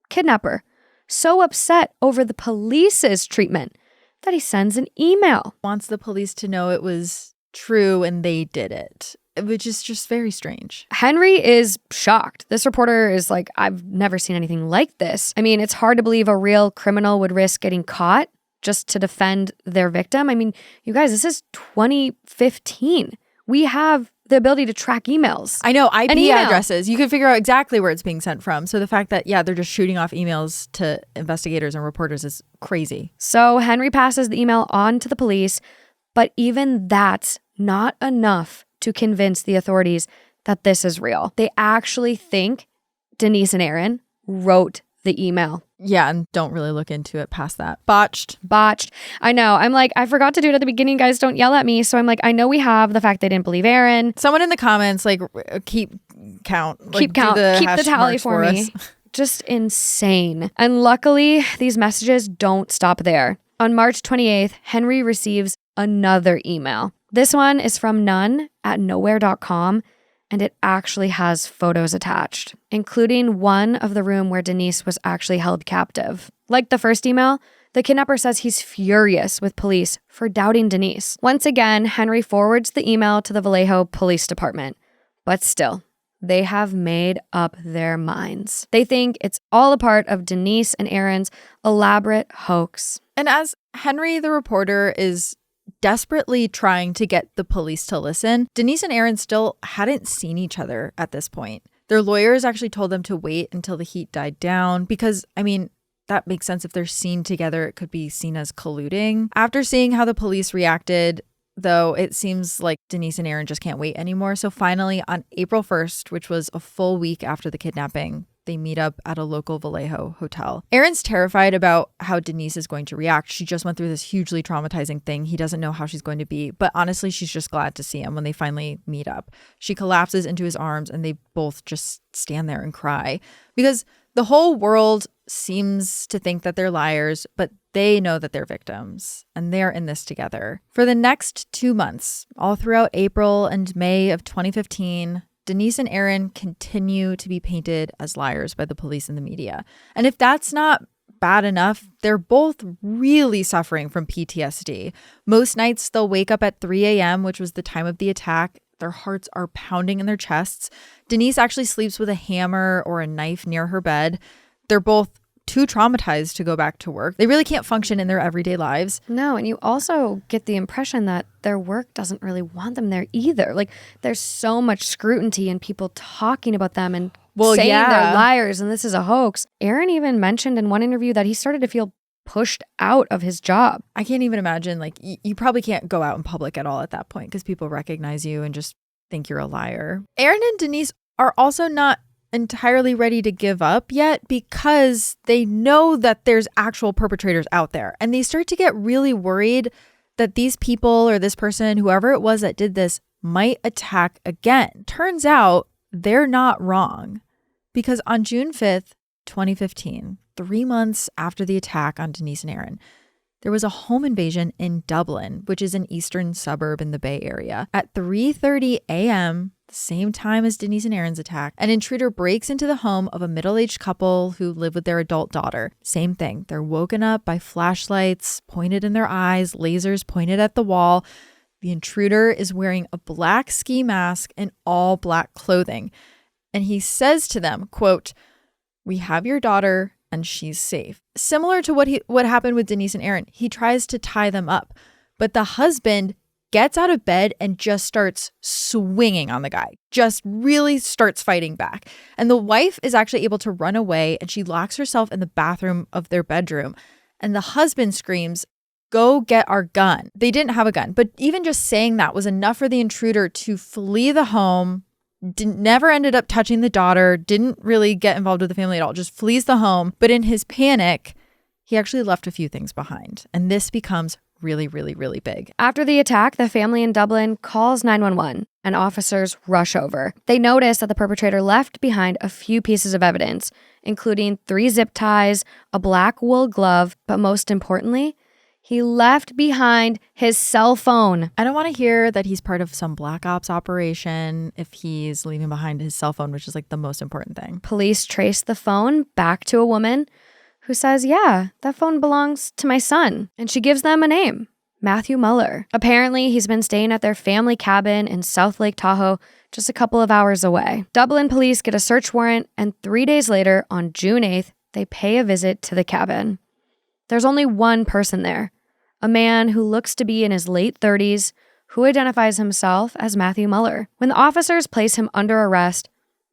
kidnapper, so upset over the police's treatment that he sends an email. Wants the police to know it was true and they did it, which is just very strange. Henry is shocked. This reporter is like, I've never seen anything like this. I mean, it's hard to believe a real criminal would risk getting caught just to defend their victim. I mean, you guys, this is 2015. We have the ability to track emails. I know, IP addresses. You can figure out exactly where it's being sent from. So the fact that, they're just shooting off emails to investigators and reporters is crazy. So Henry passes the email on to the police, but even that's not enough to convince the authorities that this is real. They actually think Denise and Aaron wrote the email. Yeah, and don't really look into it past that. Botched. I know. I'm like, I forgot to do it at the beginning, guys. Don't yell at me. So I'm like, I know we have the fact they didn't believe Aaron. Someone in the comments, like, keep count. Keep count. Keep the tally for me. Just insane. And luckily, these messages don't stop there. On March 28th, Henry receives another email. This one is from none@nowhere.com. And it actually has photos attached, including one of the room where Denise was actually held captive. Like the first email, the kidnapper says he's furious with police for doubting Denise. Once again, Henry forwards the email to the Vallejo Police Department. But still, they have made up their minds. They think it's all a part of Denise and Aaron's elaborate hoax. And as Henry, the reporter, is desperately trying to get the police to listen, Denise and Aaron still hadn't seen each other at this point. Their lawyers actually told them to wait until the heat died down because, I mean, that makes sense. If they're seen together, it could be seen as colluding. After seeing how the police reacted, though, it seems like Denise and Aaron just can't wait anymore. So finally, on April 1st, which was a full week after the kidnapping, they meet up at a local Vallejo hotel. Aaron's terrified about how Denise is going to react. She just went through this hugely traumatizing thing. He doesn't know how she's going to be, but honestly, she's just glad to see him when they finally meet up. She collapses into his arms and they both just stand there and cry because the whole world seems to think that they're liars, but they know that they're victims and they're in this together. For the next 2 months, all throughout April and May of 2015, Denise and Aaron continue to be painted as liars by the police and the media. And if that's not bad enough, they're both really suffering from PTSD. Most nights they'll wake up at 3 a.m., which was the time of the attack. Their hearts are pounding in their chests. Denise actually sleeps with a hammer or a knife near her bed. They're both too traumatized to go back to work. They really can't function in their everyday lives. No, and you also get the impression that their work doesn't really want them there either. Like, there's so much scrutiny and people talking about them and saying they're liars and this is a hoax. Aaron even mentioned in one interview that he started to feel pushed out of his job. I can't even imagine, like, you probably can't go out in public at all at that point because people recognize you and just think you're a liar. Aaron and Denise are also not entirely ready to give up yet because they know that there's actual perpetrators out there. And they start to get really worried that these people or this person, whoever it was that did this, might attack again. Turns out they're not wrong because on June 5th, 2015, 3 months after the attack on Denise and Aaron, there was a home invasion in Dublin, which is an eastern suburb in the Bay Area, at 3:30 a.m., the same time as Denise and Aaron's attack. An intruder breaks into the home of a middle-aged couple who live with their adult daughter. Same thing. They're woken up by flashlights pointed in their eyes, lasers pointed at the wall. The intruder is wearing a black ski mask and all black clothing. And he says to them, quote, "We have your daughter and she's safe." Similar to what happened with Denise and Aaron, he tries to tie them up, but the husband gets out of bed and just starts swinging on the guy, just really starts fighting back. And the wife is actually able to run away, and she locks herself in the bathroom of their bedroom. And the husband screams, "Go get our gun." They didn't have a gun, but even just saying that was enough for the intruder to flee the home. Never ended up touching the daughter, didn't really get involved with the family at all, just flees the home. But in his panic, he actually left a few things behind. And this becomes really, really, really big. After the attack, the family in Dublin calls 911 and officers rush over. They notice that the perpetrator left behind a few pieces of evidence, including 3 zip ties, a black wool glove, but most importantly, he left behind his cell phone. I don't want to hear that he's part of some black ops operation if he's leaving behind his cell phone, which is like the most important thing. Police trace the phone back to a woman who says, "Yeah, that phone belongs to my son." And she gives them a name, Matthew Mueller. Apparently, he's been staying at their family cabin in South Lake Tahoe, just a couple of hours away. Dublin police get a search warrant, and 3 days later, on June 8th, they pay a visit to the cabin. There's only one person there, a man who looks to be in his late 30s, who identifies himself as Matthew Mueller. When the officers place him under arrest,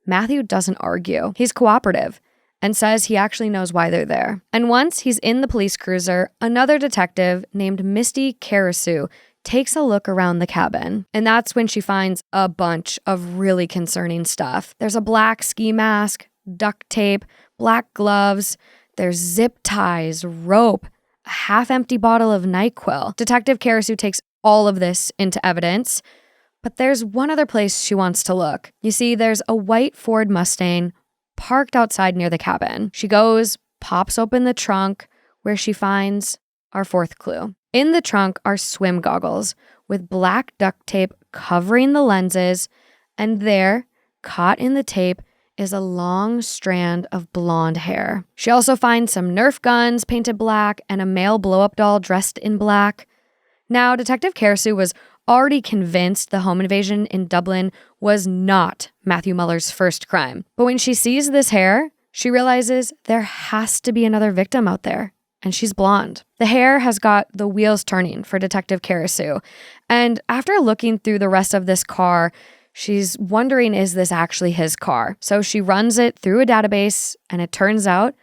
Matthew doesn't argue. He's cooperative and says he actually knows why they're there. And once he's in the police cruiser, another detective named Misty Karasu takes a look around the cabin. And that's when she finds a bunch of really concerning stuff. There's a black ski mask, duct tape, black gloves, there's zip ties, rope, a half-empty bottle of NyQuil. Detective Karasu takes all of this into evidence, but there's one other place she wants to look. You see, there's a white Ford Mustang parked outside near the cabin. She goes, pops open the trunk, where she finds our 4th clue. In the trunk are swim goggles with black duct tape covering the lenses, and there, caught in the tape, is a long strand of blonde hair. She also finds some Nerf guns painted black and a male blow-up doll dressed in black. Now, Detective Karasu was already convinced the home invasion in Dublin was not Matthew Mueller's first crime. But when she sees this hair, she realizes there has to be another victim out there, and she's blonde. The hair has got the wheels turning for Detective Karasu, and after looking through the rest of this car, she's wondering, is this actually his car? So she runs it through a database, and it turns out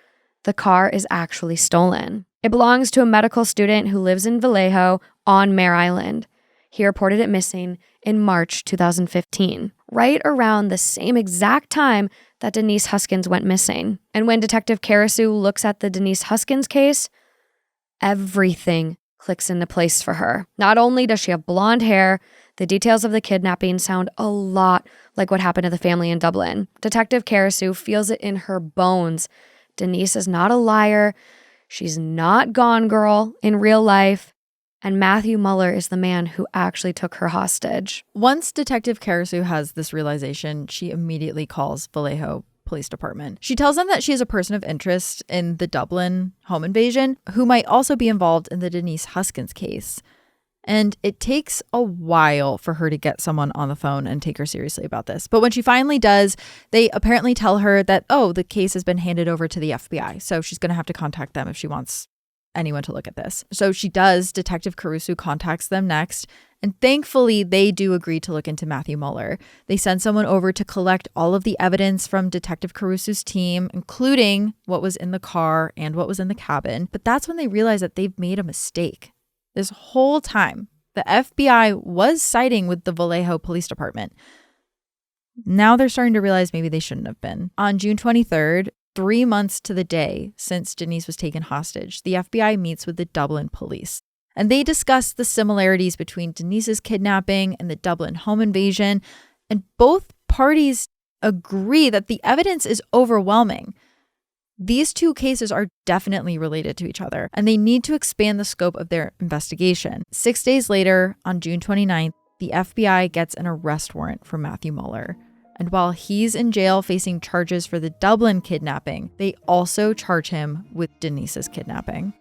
the car is actually stolen. It belongs to a medical student who lives in Vallejo on Mare Island. He reported it missing in March 2015, right around the same exact time that Denise Huskins went missing. And when Detective Karasu looks at the Denise Huskins case, everything clicks into place for her. Not only does she have blonde hair, the details of the kidnapping sound a lot like what happened to the family in Dublin. Detective Karasu feels it in her bones. Denise is not a liar. She's not Gone Girl in real life. And Matthew Mueller is the man who actually took her hostage. Once Detective Karasu has this realization, she immediately calls Vallejo Police Department. She tells them that she is a person of interest in the Dublin home invasion who might also be involved in the Denise Huskins case. And it takes a while for her to get someone on the phone and take her seriously about this. But when she finally does, they apparently tell her that, oh, the case has been handed over to the FBI. So she's going to have to contact them if she wants anyone to look at this. So she does. Detective Karasu contacts them next. And thankfully, they do agree to look into Matthew Mueller. They send someone over to collect all of the evidence from Detective Karasu's team, including what was in the car and what was in the cabin. But that's when they realize that they've made a mistake. This whole time, the FBI was siding with the Vallejo Police Department. Now they're starting to realize maybe they shouldn't have been. On June 23rd, 3 months to the day since Denise was taken hostage, the FBI meets with the Dublin police. And they discuss the similarities between Denise's kidnapping and the Dublin home invasion. And both parties agree that the evidence is overwhelming. These two cases are definitely related to each other, and they need to expand the scope of their investigation. 6 days later, on June 29th, the FBI gets an arrest warrant for Matthew Mueller. And while he's in jail facing charges for the Dublin kidnapping, they also charge him with Denise's kidnapping.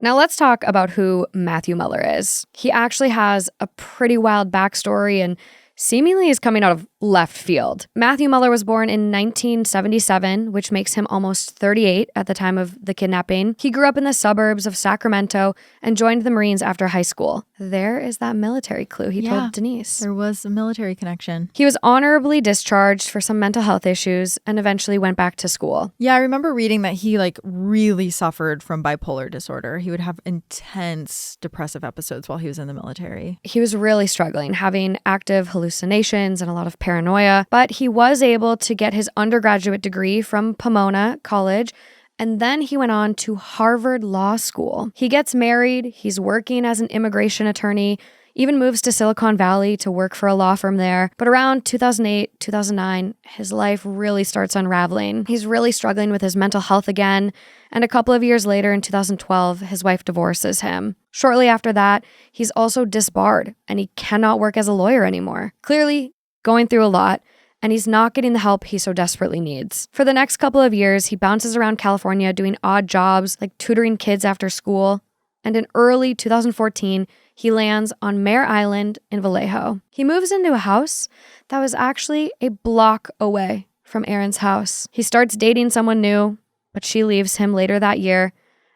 Now let's talk about who Matthew Mueller is. He actually has a pretty wild backstory and seemingly is coming out of left field. Matthew Mueller was born in 1977, which makes him almost 38 at the time of the kidnapping. He grew up in the suburbs of Sacramento and joined the Marines after high school. There is that military clue he told Denise. There was a military connection. He was honorably discharged for some mental health issues and eventually went back to school. Yeah, I remember reading that he really suffered from bipolar disorder. He would have intense depressive episodes while he was in the military. He was really struggling, having active hallucinations and a lot of paranoia, but he was able to get his undergraduate degree from Pomona College, and then he went on to Harvard Law School. He gets married, he's working as an immigration attorney, even moves to Silicon Valley to work for a law firm there. But around 2008, 2009, his life really starts unraveling. He's really struggling with his mental health again, and a couple of years later in 2012, his wife divorces him. Shortly after that, he's also disbarred, and he cannot work as a lawyer anymore. Clearly, going through a lot, and he's not getting the help he so desperately needs. For the next couple of years, he bounces around California doing odd jobs like tutoring kids after school, and in early 2014, he lands on Mare Island in Vallejo. He moves into a house that was actually a block away from Erin's house. He starts dating someone new, but she leaves him later that year,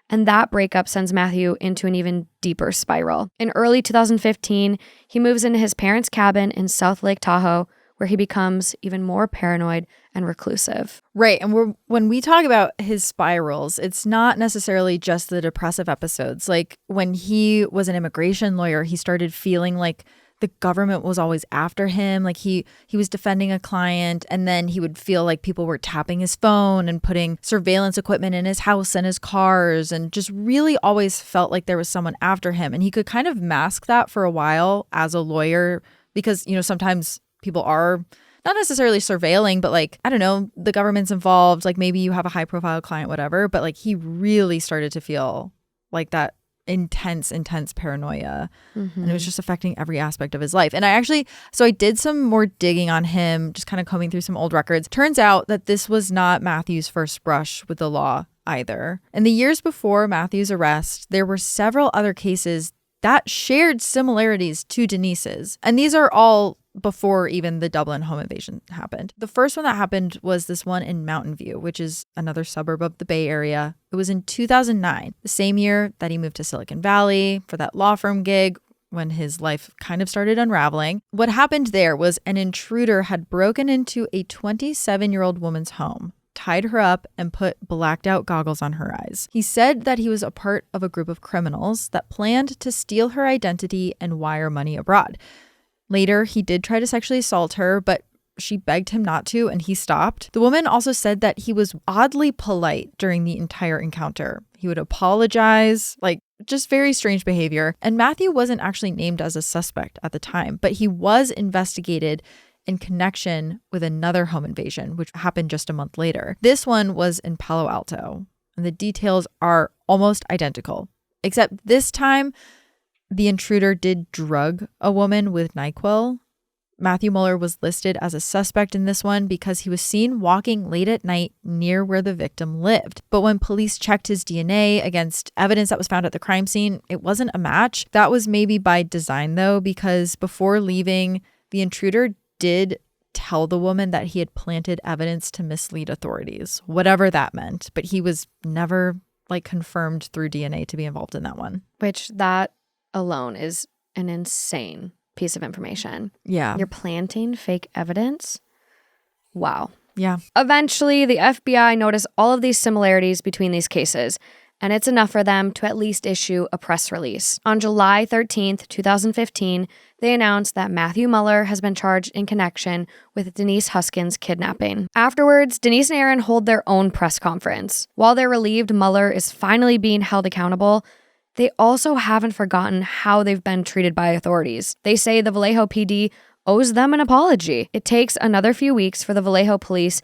and that breakup sends Matthew into an even deeper spiral. In early 2015, he moves into his parents' cabin in South Lake Tahoe, where he becomes even more paranoid and reclusive. Right. And when we talk about his spirals, it's not necessarily just the depressive episodes. Like when he was an immigration lawyer, he started feeling like the government was always after him. Like he was defending a client, and then he would feel like people were tapping his phone and putting surveillance equipment in his house and his cars, and just really always felt like there was someone after him. And he could kind of mask that for a while as a lawyer because, sometimes people are not necessarily surveilling, but I don't know, the government's involved. Like maybe you have a high profile client, whatever. But he really started to feel like that intense paranoia. And it was just affecting every aspect of his life. And I did some more digging on him, just kind of combing through some old records. Turns out that this was not Matthew's first brush with the law either. In the years before Matthew's arrest, there were several other cases that shared similarities to Denise's. And these are all before even the Dublin home invasion happened. The first one that happened was this one in Mountain View, which is another suburb of the Bay Area. It was in 2009, the same year that he moved to Silicon Valley for that law firm gig when his life kind of started unraveling. What happened there was an intruder had broken into a 27-year-old woman's home, tied her up, and put blacked out goggles on her eyes. He said that he was a part of a group of criminals that planned to steal her identity and wire money abroad. Later, he did try to sexually assault her, but she begged him not to, and he stopped. The woman also said that he was oddly polite during the entire encounter. He would apologize, just very strange behavior. And Matthew wasn't actually named as a suspect at the time, but he was investigated in connection with another home invasion, which happened just a month later. This one was in Palo Alto, and the details are almost identical, except this time, the intruder did drug a woman with NyQuil. Matthew Mueller was listed as a suspect in this one because he was seen walking late at night near where the victim lived. But when police checked his DNA against evidence that was found at the crime scene, it wasn't a match. That was maybe by design, though, because before leaving, the intruder did tell the woman that he had planted evidence to mislead authorities, whatever that meant. But he was never confirmed through DNA to be involved in that one. Which that alone is an insane piece of information. Yeah. You're planting fake evidence? Wow. Yeah. Eventually, the FBI noticed all of these similarities between these cases, and it's enough for them to at least issue a press release. On July 13th, 2015, they announced that Matthew Mueller has been charged in connection with Denise Huskins' kidnapping. Afterwards, Denise and Erin hold their own press conference. While they're relieved Mueller is finally being held accountable, they also haven't forgotten how they've been treated by authorities. They say the Vallejo PD owes them an apology. It takes another few weeks for the Vallejo police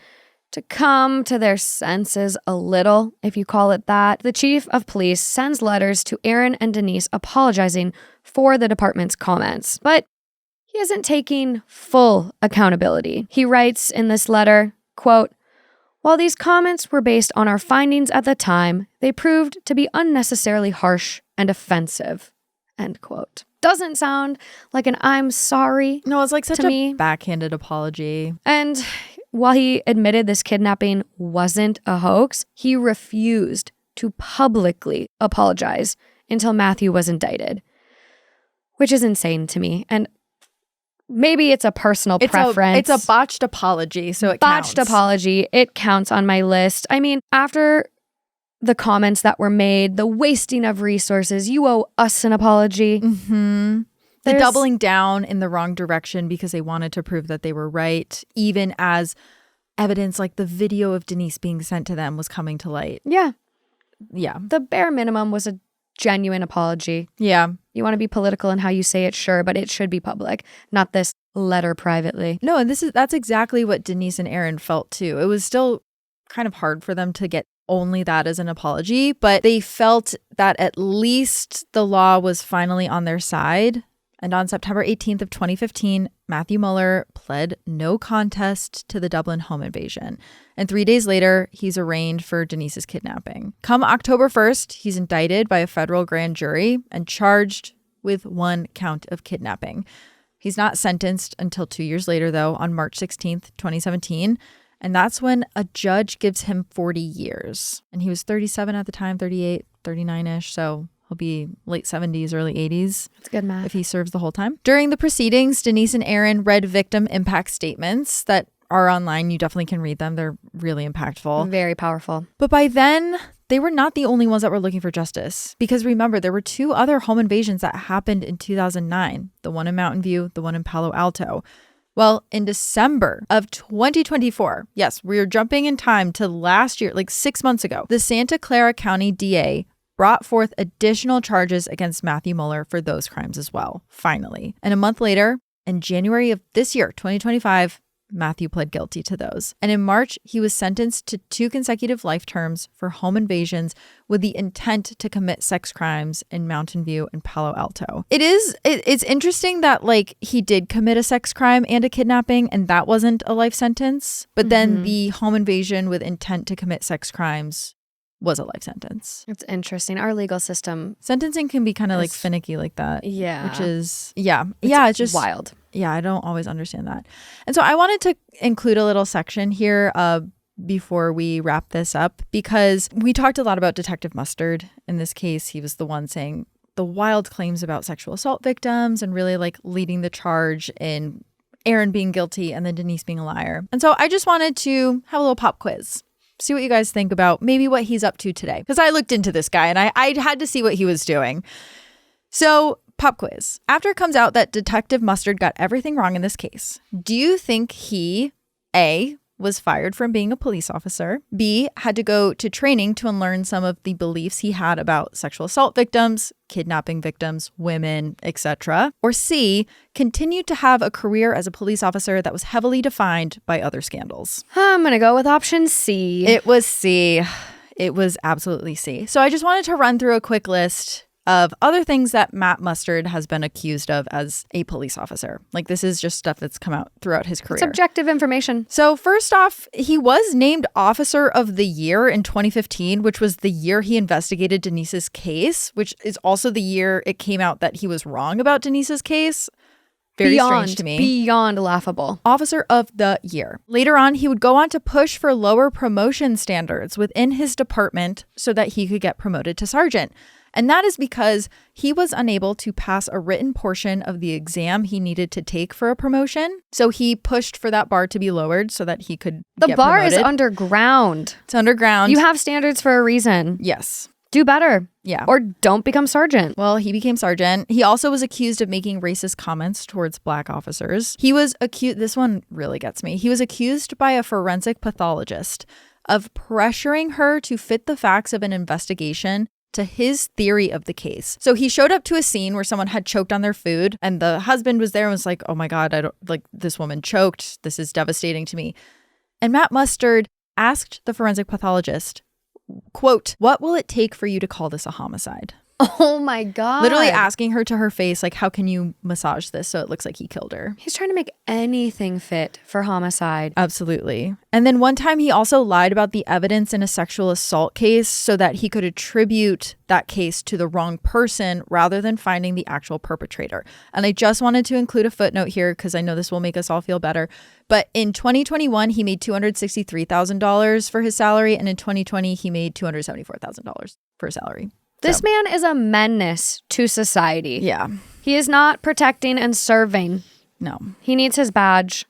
To come to their senses a little, if you call it that, the chief of police sends letters to Aaron and Denise apologizing for the department's comments. But he isn't taking full accountability. He writes in this letter, quote, "While these comments were based on our findings at the time, they proved to be unnecessarily harsh and offensive." End quote. Doesn't sound like an I'm sorry. No, it's like such to a me. backhanded apology. And while he admitted this kidnapping wasn't a hoax, he refused to publicly apologize until Matthew was indicted, which is insane to me. And maybe it's a personal preference. It's a botched apology, so it botched counts. apology. It counts on my list. I mean, after the comments that were made, the wasting of resources, you owe us an apology. Mm-hmm. The doubling down in the wrong direction because they wanted to prove that they were right, even as evidence like the video of Denise being sent to them was coming to light. Yeah. Yeah. The bare minimum was a genuine apology. Yeah. You want to be political in how you say it, sure, but it should be public, not this letter privately. No, and that's exactly what Denise and Aaron felt too. It was still kind of hard for them to get only that as an apology, but they felt that at least the law was finally on their side. And on September 18th of 2015, Matthew Mueller pled no contest to the Dublin home invasion. And 3 days later, he's arraigned for Denise's kidnapping. Come October 1st, he's indicted by a federal grand jury and charged with 1 count of kidnapping. He's not sentenced until 2 years later, though, on March 16th, 2017. And that's when a judge gives him 40 years. And he was 37 at the time, 38, 39-ish. So he'll be late 70s, early 80s. That's good math. If he serves the whole time. During the proceedings, Denise and Aaron read victim impact statements that are online. You definitely can read them. They're really impactful. Very powerful. But by then, they were not the only ones that were looking for justice. Because remember, there were 2 other home invasions that happened in 2009. The one in Mountain View, the one in Palo Alto. Well, in December of 2024, yes, we're jumping in time to last year, like 6 months ago, the Santa Clara County DA brought forth additional charges against Matthew Mueller for those crimes as well, finally. And a month later, in January of this year, 2025, Matthew pled guilty to those. And in March, he was sentenced to 2 consecutive life terms for home invasions with the intent to commit sex crimes in Mountain View and Palo Alto. It's interesting that like he did commit a sex crime and a kidnapping and that wasn't a life sentence. But then the home invasion with intent to commit sex crimes was a life sentence. It's interesting. Our legal system. Sentencing can be kind of like finicky like that. Yeah. Which is, it's just wild. Yeah, I don't always understand that. And so I wanted to include a little section here before we wrap this up, because we talked a lot about Detective Mustard. In this case, he was the one saying the wild claims about sexual assault victims and really like leading the charge in Aaron being guilty and then Denise being a liar. And so I just wanted to have a little pop quiz. See what you guys think about maybe what he's up to today. Because I looked into this guy and I had to see what he was doing. So pop quiz. After it comes out that Detective Mustard got everything wrong in this case, do you think he, A, was fired from being a police officer, B, had to go to training to unlearn some of the beliefs he had about sexual assault victims, kidnapping victims, women, etc., or C, continued to have a career as a police officer that was heavily defined by other scandals? I'm going to go with option C. It was C. It was absolutely C. So I just wanted to run through a quick list of other things that Matt Mustard has been accused of as a police officer. Like this is just stuff that's come out throughout his career. It's objective information. So first off, he was named Officer of the Year in 2015, which was the year he investigated Denise's case, which is also the year it came out that he was wrong about Denise's case. Very strange to me. Beyond laughable. Officer of the Year. Later on, he would go on to push for lower promotion standards within his department so that he could get promoted to sergeant. And that is because he was unable to pass a written portion of the exam he needed to take for a promotion. So he pushed for that bar to be lowered so that he could get promoted. The bar is underground. It's underground. You have standards for a reason. Yes. Do better. Yeah. Or don't become sergeant. Well, he became sergeant. He also was accused of making racist comments towards black officers. He was accused, this one really gets me. He was accused by a forensic pathologist of pressuring her to fit the facts of an investigation to his theory of the case. So he showed up to a scene where someone had choked on their food and the husband was there and was like, oh my God, I don't like this woman choked. This is devastating to me. And Matt Mustard asked the forensic pathologist, quote, "What will it take for you to call this a homicide?" Oh my God. Literally asking her to her face, like, how can you massage this so it looks like he killed her? He's trying to make anything fit for homicide. Absolutely. And then one time he also lied about the evidence in a sexual assault case so that he could attribute that case to the wrong person rather than finding the actual perpetrator. And I just wanted to include a footnote here because I know this will make us all feel better. But in 2021, he made $263,000 for his salary. And in 2020, he made $274,000 for his salary. This man is a menace to society. Yeah. He is not protecting and serving. No. He needs his badge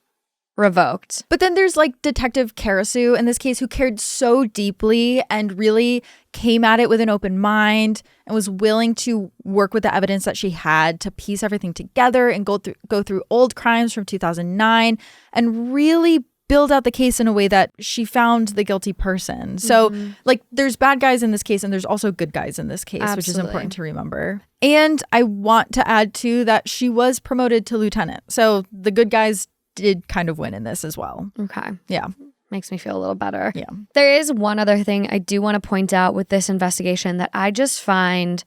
revoked. But then there's like Detective Karasu in this case who cared so deeply and really came at it with an open mind and was willing to work with the evidence that she had to piece everything together and go through old crimes from 2009 and really build out the case in a way that she found the guilty person. So like there's bad guys in this case and there's also good guys in this case, Absolutely. which is important to remember. And I want to add too that she was promoted to lieutenant. So the good guys did kind of win in this as well. Okay. Yeah. Makes me feel a little better. Yeah. There is one other thing I do want to point out with this investigation that I just find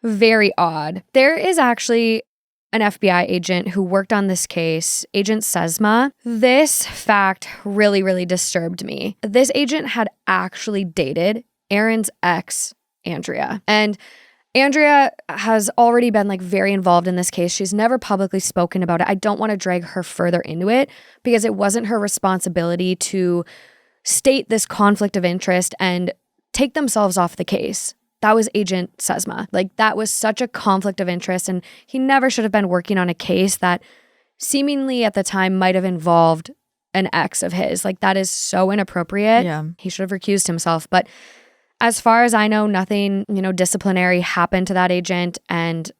very odd. There is actually an FBI agent who worked on this case, Agent Sesma. This fact really, really disturbed me. This agent had actually dated Aaron's ex, Andrea. And Andrea has already been like very involved in this case. She's never publicly spoken about it. I don't want to drag her further into it because it wasn't her responsibility to state this conflict of interest and take themselves off the case. That was Agent Sesma. Like that was such a conflict of interest and he never should have been working on a case that seemingly at the time might have involved an ex of his. Like that is so inappropriate. Yeah. He should have recused himself. But as far as I know, nothing, disciplinary happened to that agent and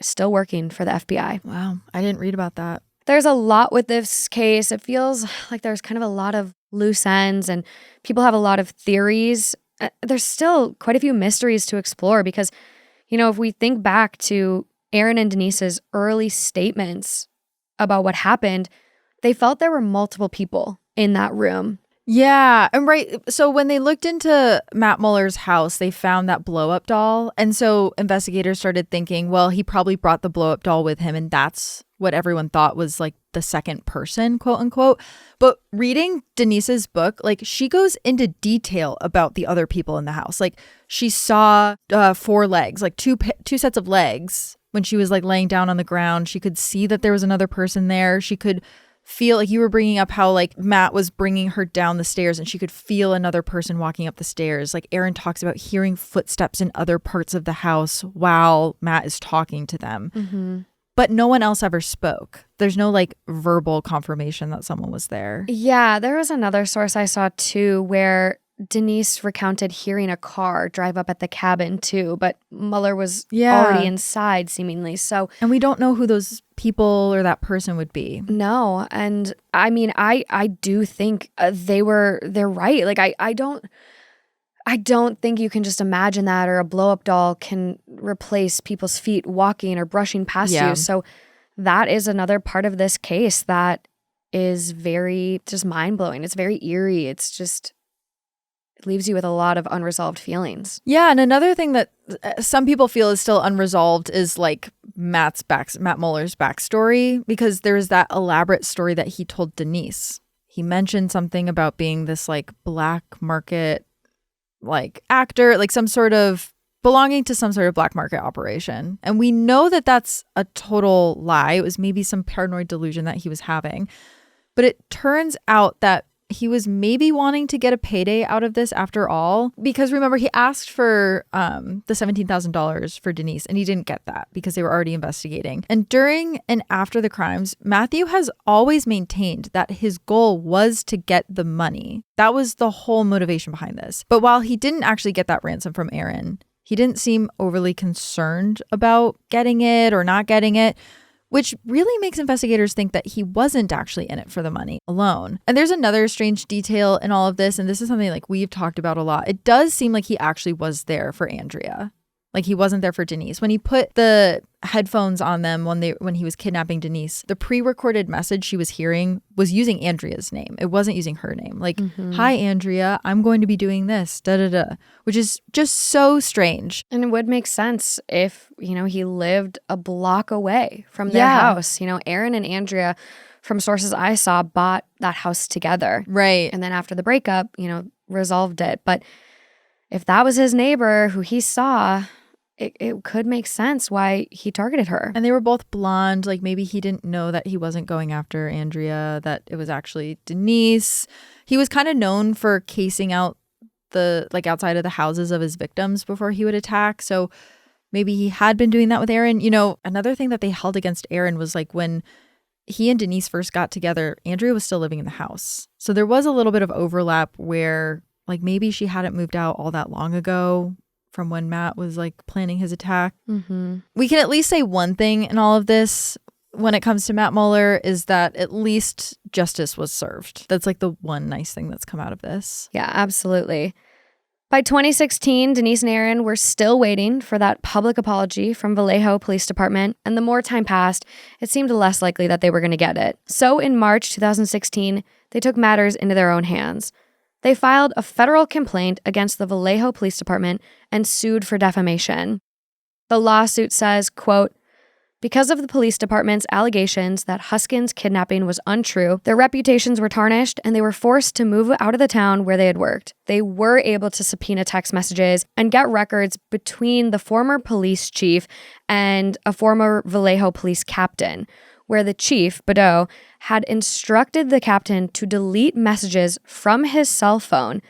still working for the FBI. Wow. I didn't read about that. There's a lot with this case. It feels like there's kind of a lot of loose ends and people have a lot of theories. There's still quite a few mysteries to explore because, if we think back to Aaron and Denise's early statements about what happened, they felt there were multiple people in that room. Yeah. And right. So when they looked into Matt Mueller's house, they found that blow up doll. And so investigators started thinking, well, he probably brought the blow up doll with him. And that's what everyone thought was like the second person, quote unquote. But reading Denise's book, like she goes into detail about the other people in the house. Like she saw 4 legs, like two sets of legs when she was like laying down on the ground. She could see that there was another person there. She could feel like you were bringing up how like Matt was bringing her down the stairs and she could feel another person walking up the stairs. Like Aaron talks about hearing footsteps in other parts of the house while Matt is talking to them. Mm-hmm. But no one else ever spoke. There's no like verbal confirmation that someone was there. Yeah, there was another source I saw too where Denise recounted hearing a car drive up at the cabin too, but Mueller was already inside seemingly. So, and we don't know who those people or that person would be. No, and I mean, I do think they're right. Like I don't think you can just imagine that, or a blow up doll can replace people's feet walking or brushing past you. So that is another part of this case that is very just mind blowing. It's very eerie. It's just. Leaves you with a lot of unresolved feelings. Yeah, and another thing that some people feel is still unresolved is like Matt Mueller's backstory, because there's that elaborate story that he told Denise. He mentioned something about being this like black market like actor, like some sort of belonging to some sort of black market operation. And we know that that's a total lie. It was maybe some paranoid delusion that he was having. But it turns out that he was maybe wanting to get a payday out of this after all, because remember, he asked for the $17,000 for Denise and he didn't get that because they were already investigating. And during and after the crimes, Matthew has always maintained that his goal was to get the money. That was the whole motivation behind this. But while he didn't actually get that ransom from Aaron, he didn't seem overly concerned about getting it or not getting it, which really makes investigators think that he wasn't actually in it for the money alone. And there's another strange detail in all of this, and this is something like we've talked about a lot. It does seem like he actually was there for Andrea. Like he wasn't there for Denise. When he put the headphones on them when he was kidnapping Denise. The pre-recorded message she was hearing was using Andrea's name. It wasn't using her name. Like, hi, Andrea, I'm going to be doing this, da-da-da, which is just so strange. And it would make sense if, he lived a block away from their house. Aaron and Andrea, from sources I saw, bought that house together. Right. And then after the breakup, resolved it. But if that was his neighbor who he saw, it could make sense why he targeted her. And they were both blonde. Like, maybe he didn't know that he wasn't going after Andrea, that it was actually Denise. He was kind of known for casing out outside of the houses of his victims before he would attack. So maybe he had been doing that with Aaron. Another thing that they held against Aaron was like when he and Denise first got together, Andrea was still living in the house. So there was a little bit of overlap where like maybe she hadn't moved out all that long ago from when Matt was like planning his attack. We can at least say one thing in all of this when it comes to Matt Mueller is that at least justice was served. That's like the one nice thing that's come out of this. Yeah, absolutely. By 2016, Denise and Aaron were still waiting for that public apology from Vallejo Police Department, and the more time passed, it seemed less likely that they were going to get it. So in March 2016, they took matters into their own hands. They filed a federal complaint against the Vallejo Police Department and sued for defamation. The lawsuit says, quote, because of the police department's allegations that Huskins' kidnapping was untrue, their reputations were tarnished and they were forced to move out of the town where they had worked. They were able to subpoena text messages and get records between the former police chief and a former Vallejo police captain, where the chief, Badeau, had instructed the captain to delete messages from his cell phone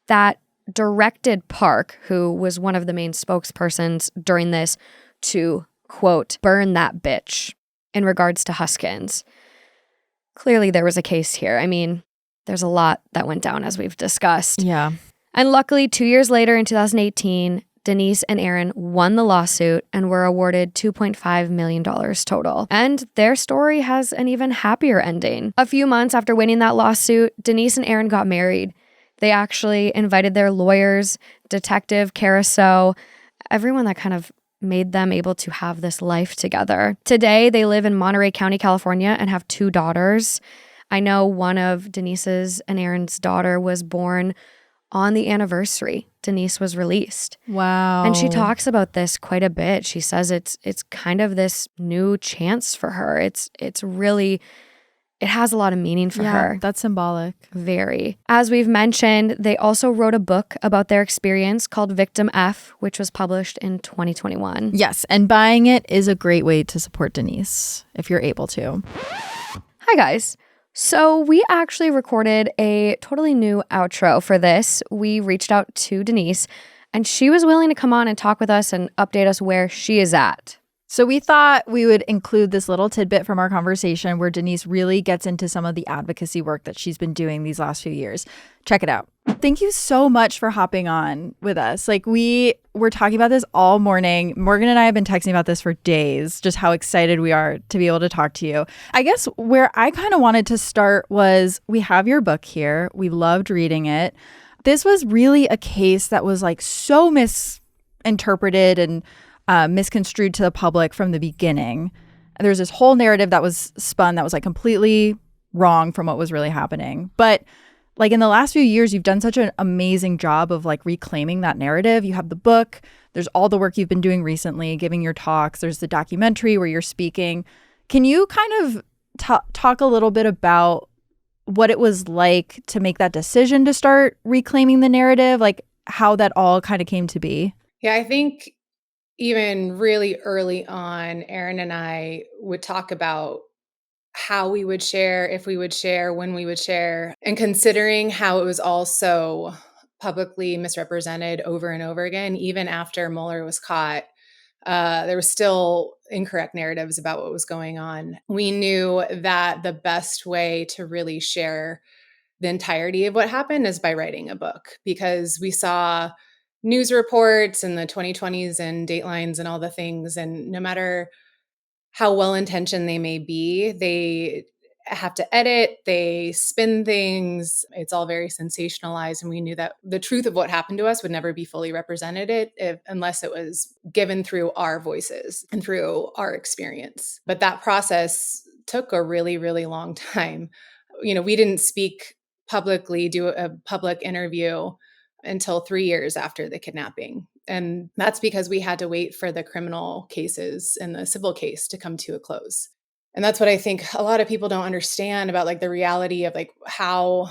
that directed Park, who was one of the main spokespersons during this, to, quote, burn that bitch, in regards to Huskins. Clearly there was a case here. I mean, there's a lot that went down, as we've discussed. Yeah. And luckily, 2 years later in 2018, Denise and Aaron won the lawsuit and were awarded $2.5 million total. And their story has an even happier ending. A few months after winning that lawsuit, Denise and Aaron got married. They actually invited their lawyers, Detective Caruso, everyone that kind of made them able to have this life together. Today, they live in Monterey County, California, and have 2 daughters. I know one of Denise's and Aaron's daughter was born on the anniversary Denise was released. Wow. And she talks about this quite a bit. She says it's kind of this new chance for her. It's really, it has a lot of meaning for her. That's symbolic. Very. As we've mentioned, they also wrote a book about their experience called Victim F, which was published in 2021. Yes, and buying it is a great way to support Denise if you're able to. Hi, guys. So we actually recorded a totally new outro for this. We reached out to Denise, and she was willing to come on and talk with us and update us where she is at. So we thought we would include this little tidbit from our conversation where Denise really gets into some of the advocacy work that she's been doing these last few years. Check it out. Thank you so much for hopping on with us. Like, we were talking about this all morning. Morgan and I have been texting about this for days, just how excited we are to be able to talk to you. I guess where I kind of wanted to start was we have your book here. We loved reading it. This was really a case that was like so misinterpreted and misconstrued to the public from the beginning. There's this whole narrative that was spun that was like completely wrong from what was really happening. But like in the last few years, you've done such an amazing job of like reclaiming that narrative. You have the book. There's all the work you've been doing recently, giving your talks. There's the documentary where you're speaking. Can you kind of talk a little bit about what it was like to make that decision to start reclaiming the narrative, like how that all kind of came to be? Yeah, I think even really early on, Aaron and I would talk about how we would share, if we would share, when we would share, and considering how it was all so publicly misrepresented over and over again, even after Mueller was caught, there was still incorrect narratives about what was going on. We knew that the best way to really share the entirety of what happened is by writing a book, because we saw news reports in the 2020s and Datelines and all the things, and no matter how well-intentioned they may be, they have to edit, they spin things. It's all very sensationalized. And we knew that the truth of what happened to us would never be fully represented unless it was given through our voices and through our experience. But that process took a really, really long time. We didn't speak publicly, do a public interview until 3 years after the kidnapping. And that's because we had to wait for the criminal cases and the civil case to come to a close. And that's what I think a lot of people don't understand about like the reality of like how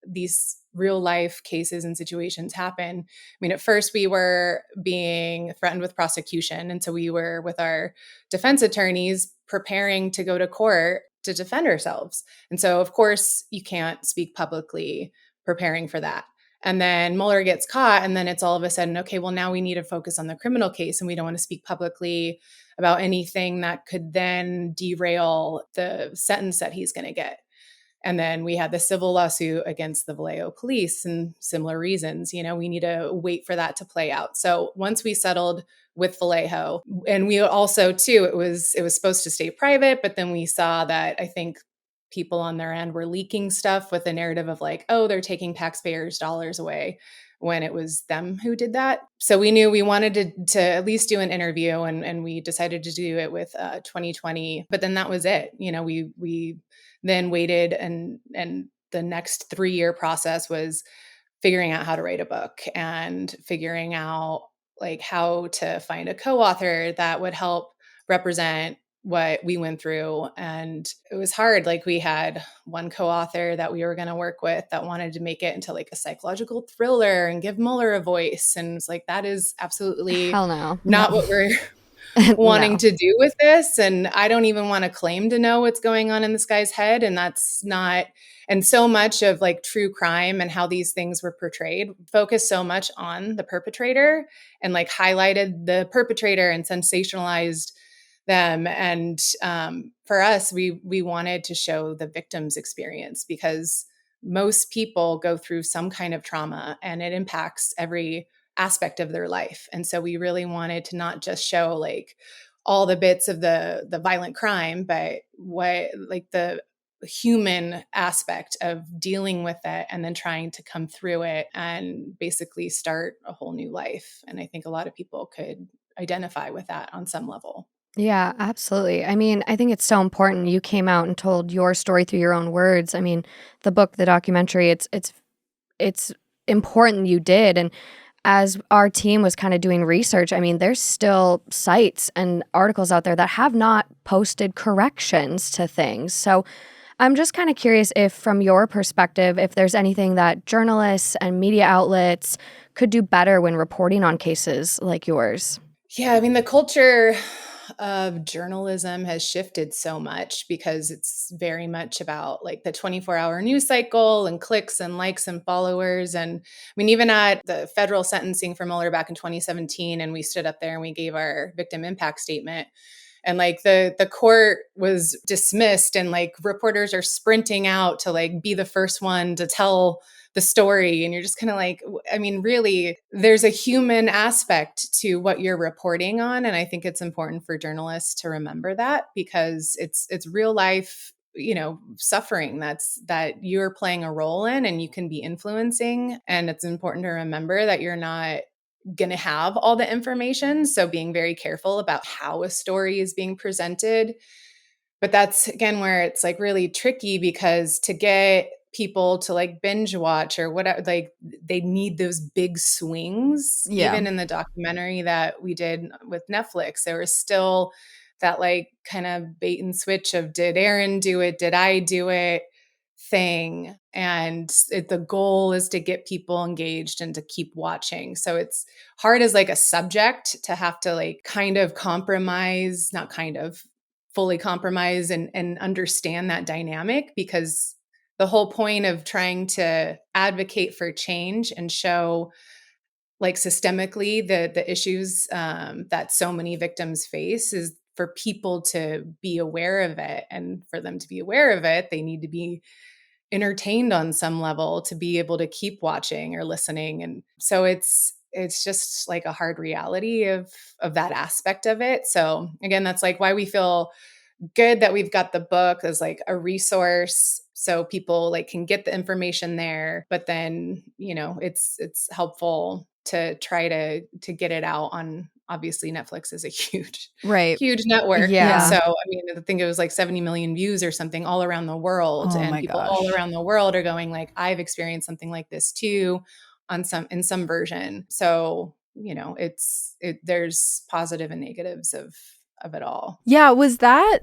these real life cases and situations happen. I mean, at first we were being threatened with prosecution. And so we were with our defense attorneys preparing to go to court to defend ourselves. And so, of course, you can't speak publicly preparing for that. And then Mueller gets caught, and then it's all of a sudden, okay, well, now we need to focus on the criminal case, and we don't want to speak publicly about anything that could then derail the sentence that he's going to get. And then we had the civil lawsuit against the Vallejo police and similar reasons. We need to wait for that to play out. So once we settled with Vallejo, and we also too, it was supposed to stay private, but then we saw that I think people on their end were leaking stuff with the narrative of like, oh, they're taking taxpayers' dollars away, when it was them who did that. So we knew we wanted to at least do an interview, and we decided to do it with 2020. But then that was it. We then waited, and the next 3-year process was figuring out how to write a book and figuring out like how to find a co-author that would help represent what we went through. And it was hard. Like we had one co-author that we were going to work with that wanted to make it into like a psychological thriller and give Mueller a voice. And it's like, that is absolutely Hell no. not what we're wanting to do with this. And I don't even want to claim to know what's going on in this guy's head. And that's not, and so much of like true crime and how these things were portrayed focused so much on the perpetrator and like highlighted the perpetrator and sensationalized them. And for us, we wanted to show the victim's experience, because most people go through some kind of trauma and it impacts every aspect of their life. And so we really wanted to not just show like all the bits of the violent crime, but what like the human aspect of dealing with it and then trying to come through it and basically start a whole new life. And I think a lot of people could identify with that on some level. Yeah, absolutely. I mean, I think it's so important you came out and told your story through your own words. I mean, the book, the documentary, it's important you did. And as our team was kind of doing research, I mean, there's still sites and articles out there that have not posted corrections to things. So I'm just kind of curious if, from your perspective, if there's anything that journalists and media outlets could do better when reporting on cases like yours. Yeah, I mean, the culture of journalism has shifted so much because it's very much about like the 24-hour news cycle and clicks and likes and followers. And I mean, even at the federal sentencing for Mueller back in 2017, and we stood up there and we gave our victim impact statement. And like the court was dismissed, and like reporters are sprinting out to like be the first one to tell the story. And you're just kind of like, I mean, really, there's a human aspect to what you're reporting on. And I think it's important for journalists to remember that, because it's real life, suffering that you're playing a role in and you can be influencing. And it's important to remember that you're not going to have all the information. So being very careful about how a story is being presented. But that's, again, where it's like really tricky, because to get people to like binge watch or whatever, like they need those big swings. Yeah. Even in the documentary that we did with Netflix, there was still that like kind of bait and switch of, did Aaron do it? Did I do it? Thing. And the goal is to get people engaged and to keep watching. So it's hard as like a subject to have to like kind of compromise, not kind of, fully compromise and understand that dynamic, because the whole point of trying to advocate for change and show like systemically the issues that so many victims face is for people to be aware of it. And for them to be aware of it, they need to be entertained on some level to be able to keep watching or listening. And so it's just like a hard reality of that aspect of it. So again, that's like why we feel good that we've got the book as like a resource so people like can get the information there, but then, it's helpful to try to get it out on, obviously Netflix is a Right. huge network. And Yeah. so, I mean, I think it was like 70 million views or something all around the world. Oh And my people all gosh. around the world are going like, I've experienced something like this too in some version. So, there's positive and negatives of it all. Yeah, was that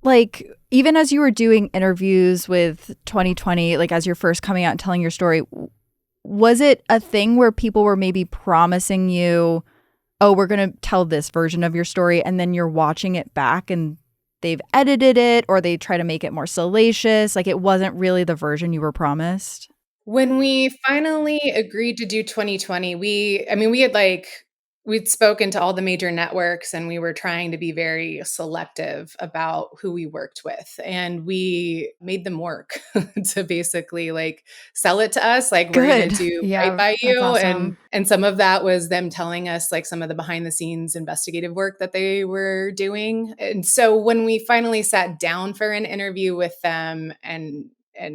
like, even as you were doing interviews with 2020, like as you're first coming out and telling your story, was it a thing where people were maybe promising you, oh, we're going to tell this version of your story, and then you're watching it back and they've edited it or they try to make it more salacious? Like it wasn't really the version you were promised? When we finally agreed to do 2020, we'd spoken to all the major networks and we were trying to be very selective about who we worked with. And we made them work to basically like sell it to us. Like, we're going Good. to do Yeah, right by that's you. awesome. And some of that was them telling us like some of the behind the scenes investigative work that they were doing. And so when we finally sat down for an interview with them and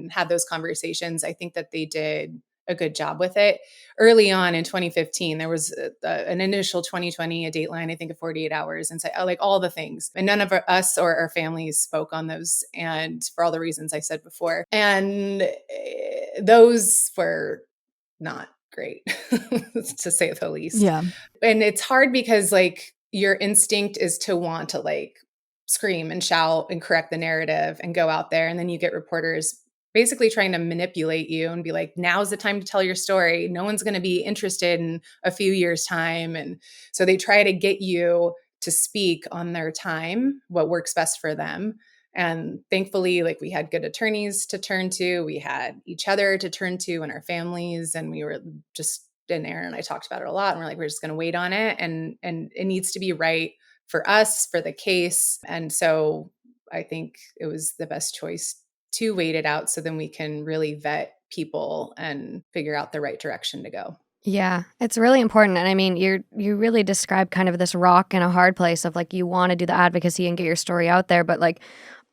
had those conversations, I think that they did a good job with it. Early on in 2015, there was an initial 2020, a dateline, I think of 48 hours, and like all the things. And none of us or our families spoke on those, and for all the reasons I said before. And those were not great, to say the least. Yeah. And it's hard because like your instinct is to want to like scream and shout and correct the narrative and go out there. And then you get reporters basically trying to manipulate you and be like, now's the time to tell your story. No one's going to be interested in a few years' time. And so they try to get you to speak on their time, what works best for them. And thankfully, like we had good attorneys to turn to, we had each other to turn to and our families. And we were just, and Aaron and I talked about it a lot. And we're like, we're just going to wait on it. And it needs to be right for us, for the case. And so I think it was the best choice to wait it out so then we can really vet people and figure out the right direction to go. Yeah, it's really important. And I mean, you really describe kind of this rock and a hard place of like you want to do the advocacy and get your story out there, but like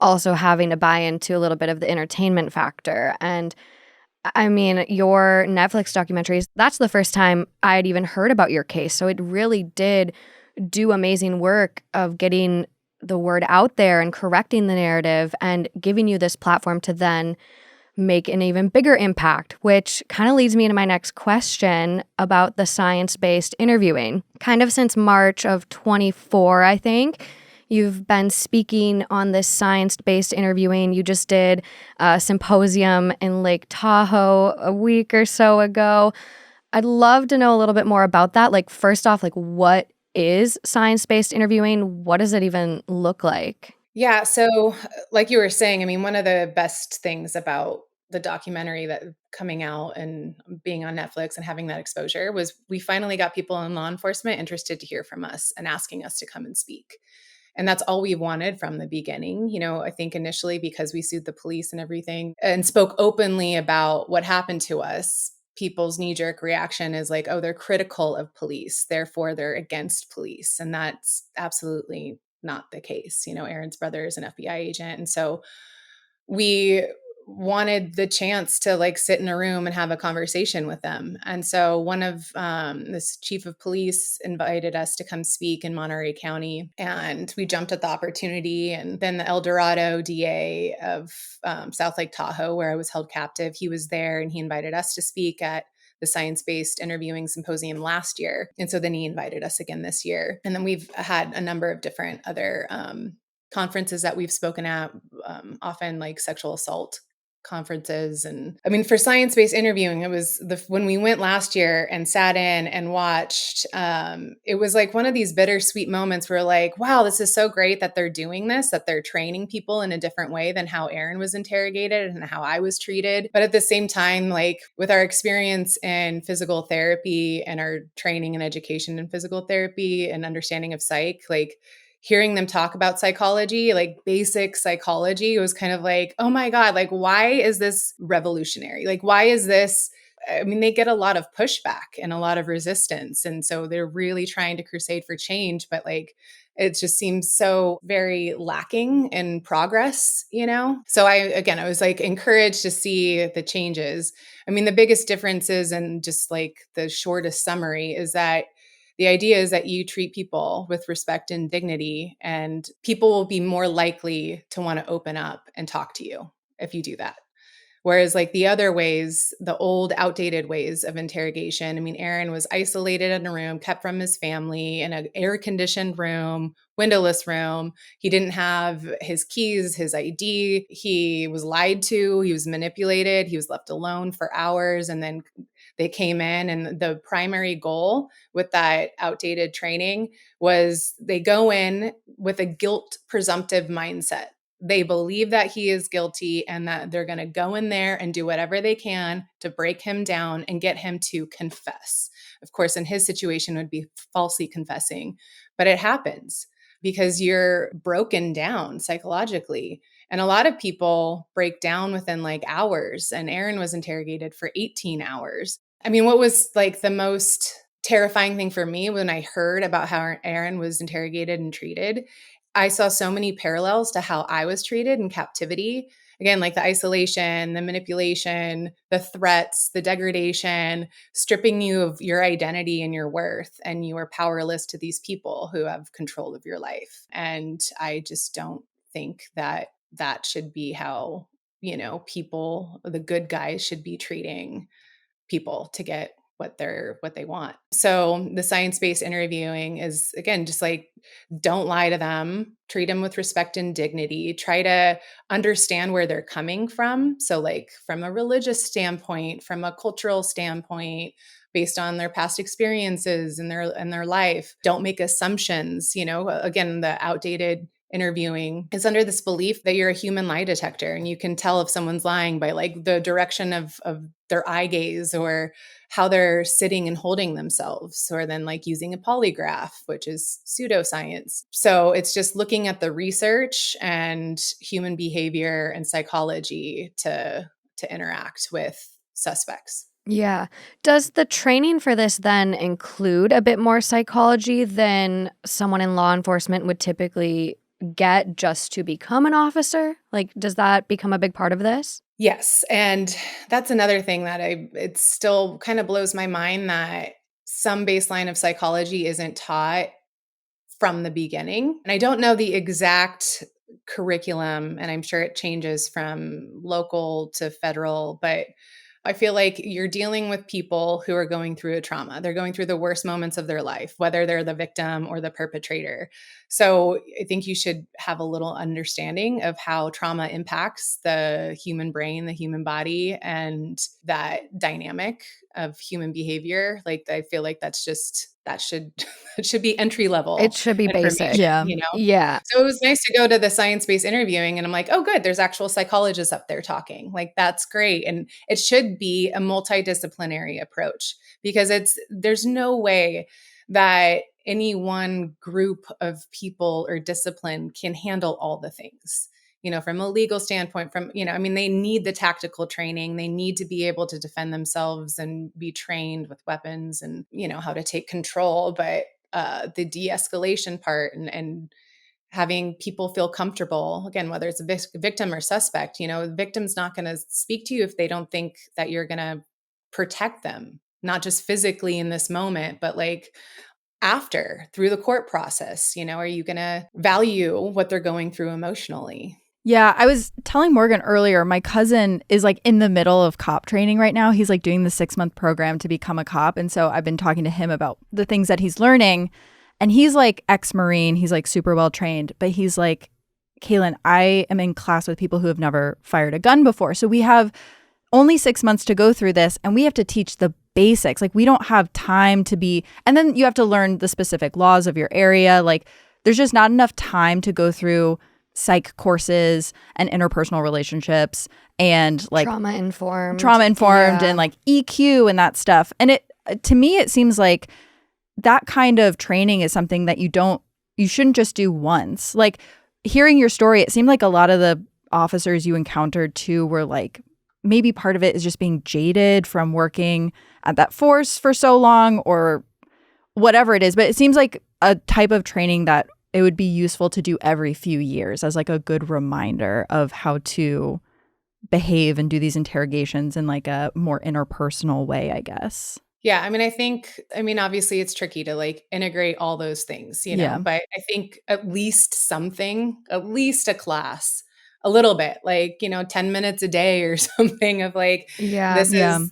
also having to buy into a little bit of the entertainment factor. And I mean, your Netflix documentaries, that's the first time I'd even heard about your case. So it really did do amazing work of getting the word out there and correcting the narrative and giving you this platform to then make an even bigger impact, which kind of leads me into my next question about the science-based interviewing. Kind of since March of 24, I think, you've been speaking on this science-based interviewing. You just did a symposium in Lake Tahoe a week or so ago. I'd love to know a little bit more about that. Like, first off, like, what is science-based interviewing? What does it even look like? Yeah. So like you were saying, I mean, one of the best things about the documentary that coming out and being on Netflix and having that exposure was we finally got people in law enforcement interested to hear from us and asking us to come and speak. And that's all we wanted from the beginning. I think initially because we sued the police and everything and spoke openly about what happened to us, people's knee-jerk reaction is like, oh, they're critical of police, therefore they're against police. And that's absolutely not the case. Aaron's brother is an FBI agent. And so we wanted the chance to like sit in a room and have a conversation with them. And so one of this chief of police invited us to come speak in Monterey County, and we jumped at the opportunity. And then the El Dorado DA of South Lake Tahoe, where I was held captive, he was there and he invited us to speak at the science-based interviewing symposium last year. And so then he invited us again this year. And then we've had a number of different other conferences that we've spoken at, often like sexual assault conferences. And I mean, for science-based interviewing, it was when we went last year and sat in and watched, it was like one of these bittersweet moments where like, wow, this is so great that they're doing this, that they're training people in a different way than how Aaron was interrogated and how I was treated. But at the same time, like with our experience in physical therapy and our training and education in physical therapy and understanding of psych, like hearing them talk about psychology, like basic psychology, was kind of like, oh my God, like, why is this revolutionary? Like, why is this? I mean, they get a lot of pushback and a lot of resistance. And so they're really trying to crusade for change. But like, It just seems so very lacking in progress, you know? So I was like encouraged to see the changes. I mean, the biggest differences and just like the shortest summary is that the idea is that you treat people with respect and dignity, and people will be more likely to want to open up and talk to you if you do that. Whereas like the other ways, the old outdated ways of interrogation, I mean, Aaron was isolated in a room, kept from his family in an air conditioned room, windowless room. He didn't have his keys, his ID. He was lied to. He was manipulated. He was left alone for hours. And then they came in, and the primary goal with that outdated training was they go in with a guilt presumptive mindset. They believe that he is guilty and that they're going to go in there and do whatever they can to break him down and get him to confess. Of course, in his situation, it would be falsely confessing, but it happens because you're broken down psychologically. And a lot of people break down within like hours, and Aaron was interrogated for 18 hours. I mean, what was like the most terrifying thing for me when I heard about how Aaron was interrogated and treated, I saw so many parallels to how I was treated in captivity. Again, like the isolation, the manipulation, the threats, the degradation, stripping you of your identity and your worth, and you are powerless to these people who have control of your life. And I just don't think that that should be how, you know, people, the good guys should be treating people to get what they want. So the science-based interviewing is, again, just like, don't lie to them, treat them with respect and dignity, try to understand where they're coming from. So like from a religious standpoint, from a cultural standpoint, based on their past experiences and their life. Don't make assumptions. You know, again, the outdated interviewing is under this belief that you're a human lie detector, and you can tell if someone's lying by like the direction of their eye gaze or how they're sitting and holding themselves, or then like using a polygraph, which is pseudoscience. So it's just looking at the research and human behavior and psychology to interact with suspects. Yeah. Does the training for this then include a bit more psychology than someone in law enforcement would typically get just to become an officer? Like, does that become a big part of this? Yes. And that's another thing that it still kind of blows my mind that some baseline of psychology isn't taught from the beginning. And I don't know the exact curriculum, and I'm sure it changes from local to federal, but I feel like you're dealing with people who are going through a trauma. They're going through the worst moments of their life, whether they're the victim or the perpetrator. So I think you should have a little understanding of how trauma impacts the human brain, the human body, and that dynamic of human behavior. Like, I feel like that should it should be entry level. It should be basic. Yeah. You know? Yeah. So it was nice to go to the science-based interviewing, and I'm like, oh, good, there's actual psychologists up there talking. Like, that's great. And it should be a multidisciplinary approach, because there's no way that any one group of people or discipline can handle all the things. You know, from a legal standpoint, I mean, they need the tactical training. They need to be able to defend themselves and be trained with weapons and, you know, how to take control. But the de-escalation part and having people feel comfortable, again, whether it's a victim or suspect, you know, the victim's not going to speak to you if they don't think that you're going to protect them, not just physically in this moment, but like after, through the court process. You know, are you going to value what they're going through emotionally? Yeah, I was telling Morgan earlier, my cousin is like in the middle of cop training right now. He's like doing the 6-month program to become a cop. And so I've been talking to him about the things that he's learning. And he's like ex-Marine. He's like super well trained. But he's like, Kaelyn, I am in class with people who have never fired a gun before. So we have only 6 months to go through this, and we have to teach the basics. Like, we don't have time to be, and then you have to learn the specific laws of your area. Like, there's just not enough time to go through psych courses and interpersonal relationships and like trauma informed yeah. And like EQ and that stuff. And to me, it seems like that kind of training is something that you shouldn't just do once. Like, hearing your story, it seemed like a lot of the officers you encountered too were like, maybe part of it is just being jaded from working at that force for so long or whatever it is. But it seems like a type of training that it would be useful to do every few years as like a good reminder of how to behave and do these interrogations in like a more interpersonal way, I guess. Yeah, I mean, obviously it's tricky to like integrate all those things, Yeah. but I think at least something, at least a class, a little bit, like, 10 minutes a day or something of like, Yeah. this Yeah. is,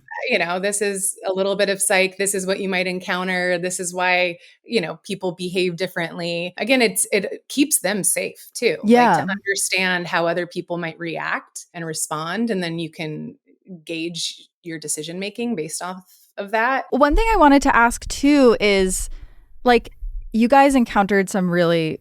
this is a little bit of psych. This is what you might encounter. This is why, people behave differently. Again, it keeps them safe too. Like Yeah. to understand how other people might react and respond. And then you can gauge your decision making based off of that. One thing I wanted to ask too is, like, you guys encountered some really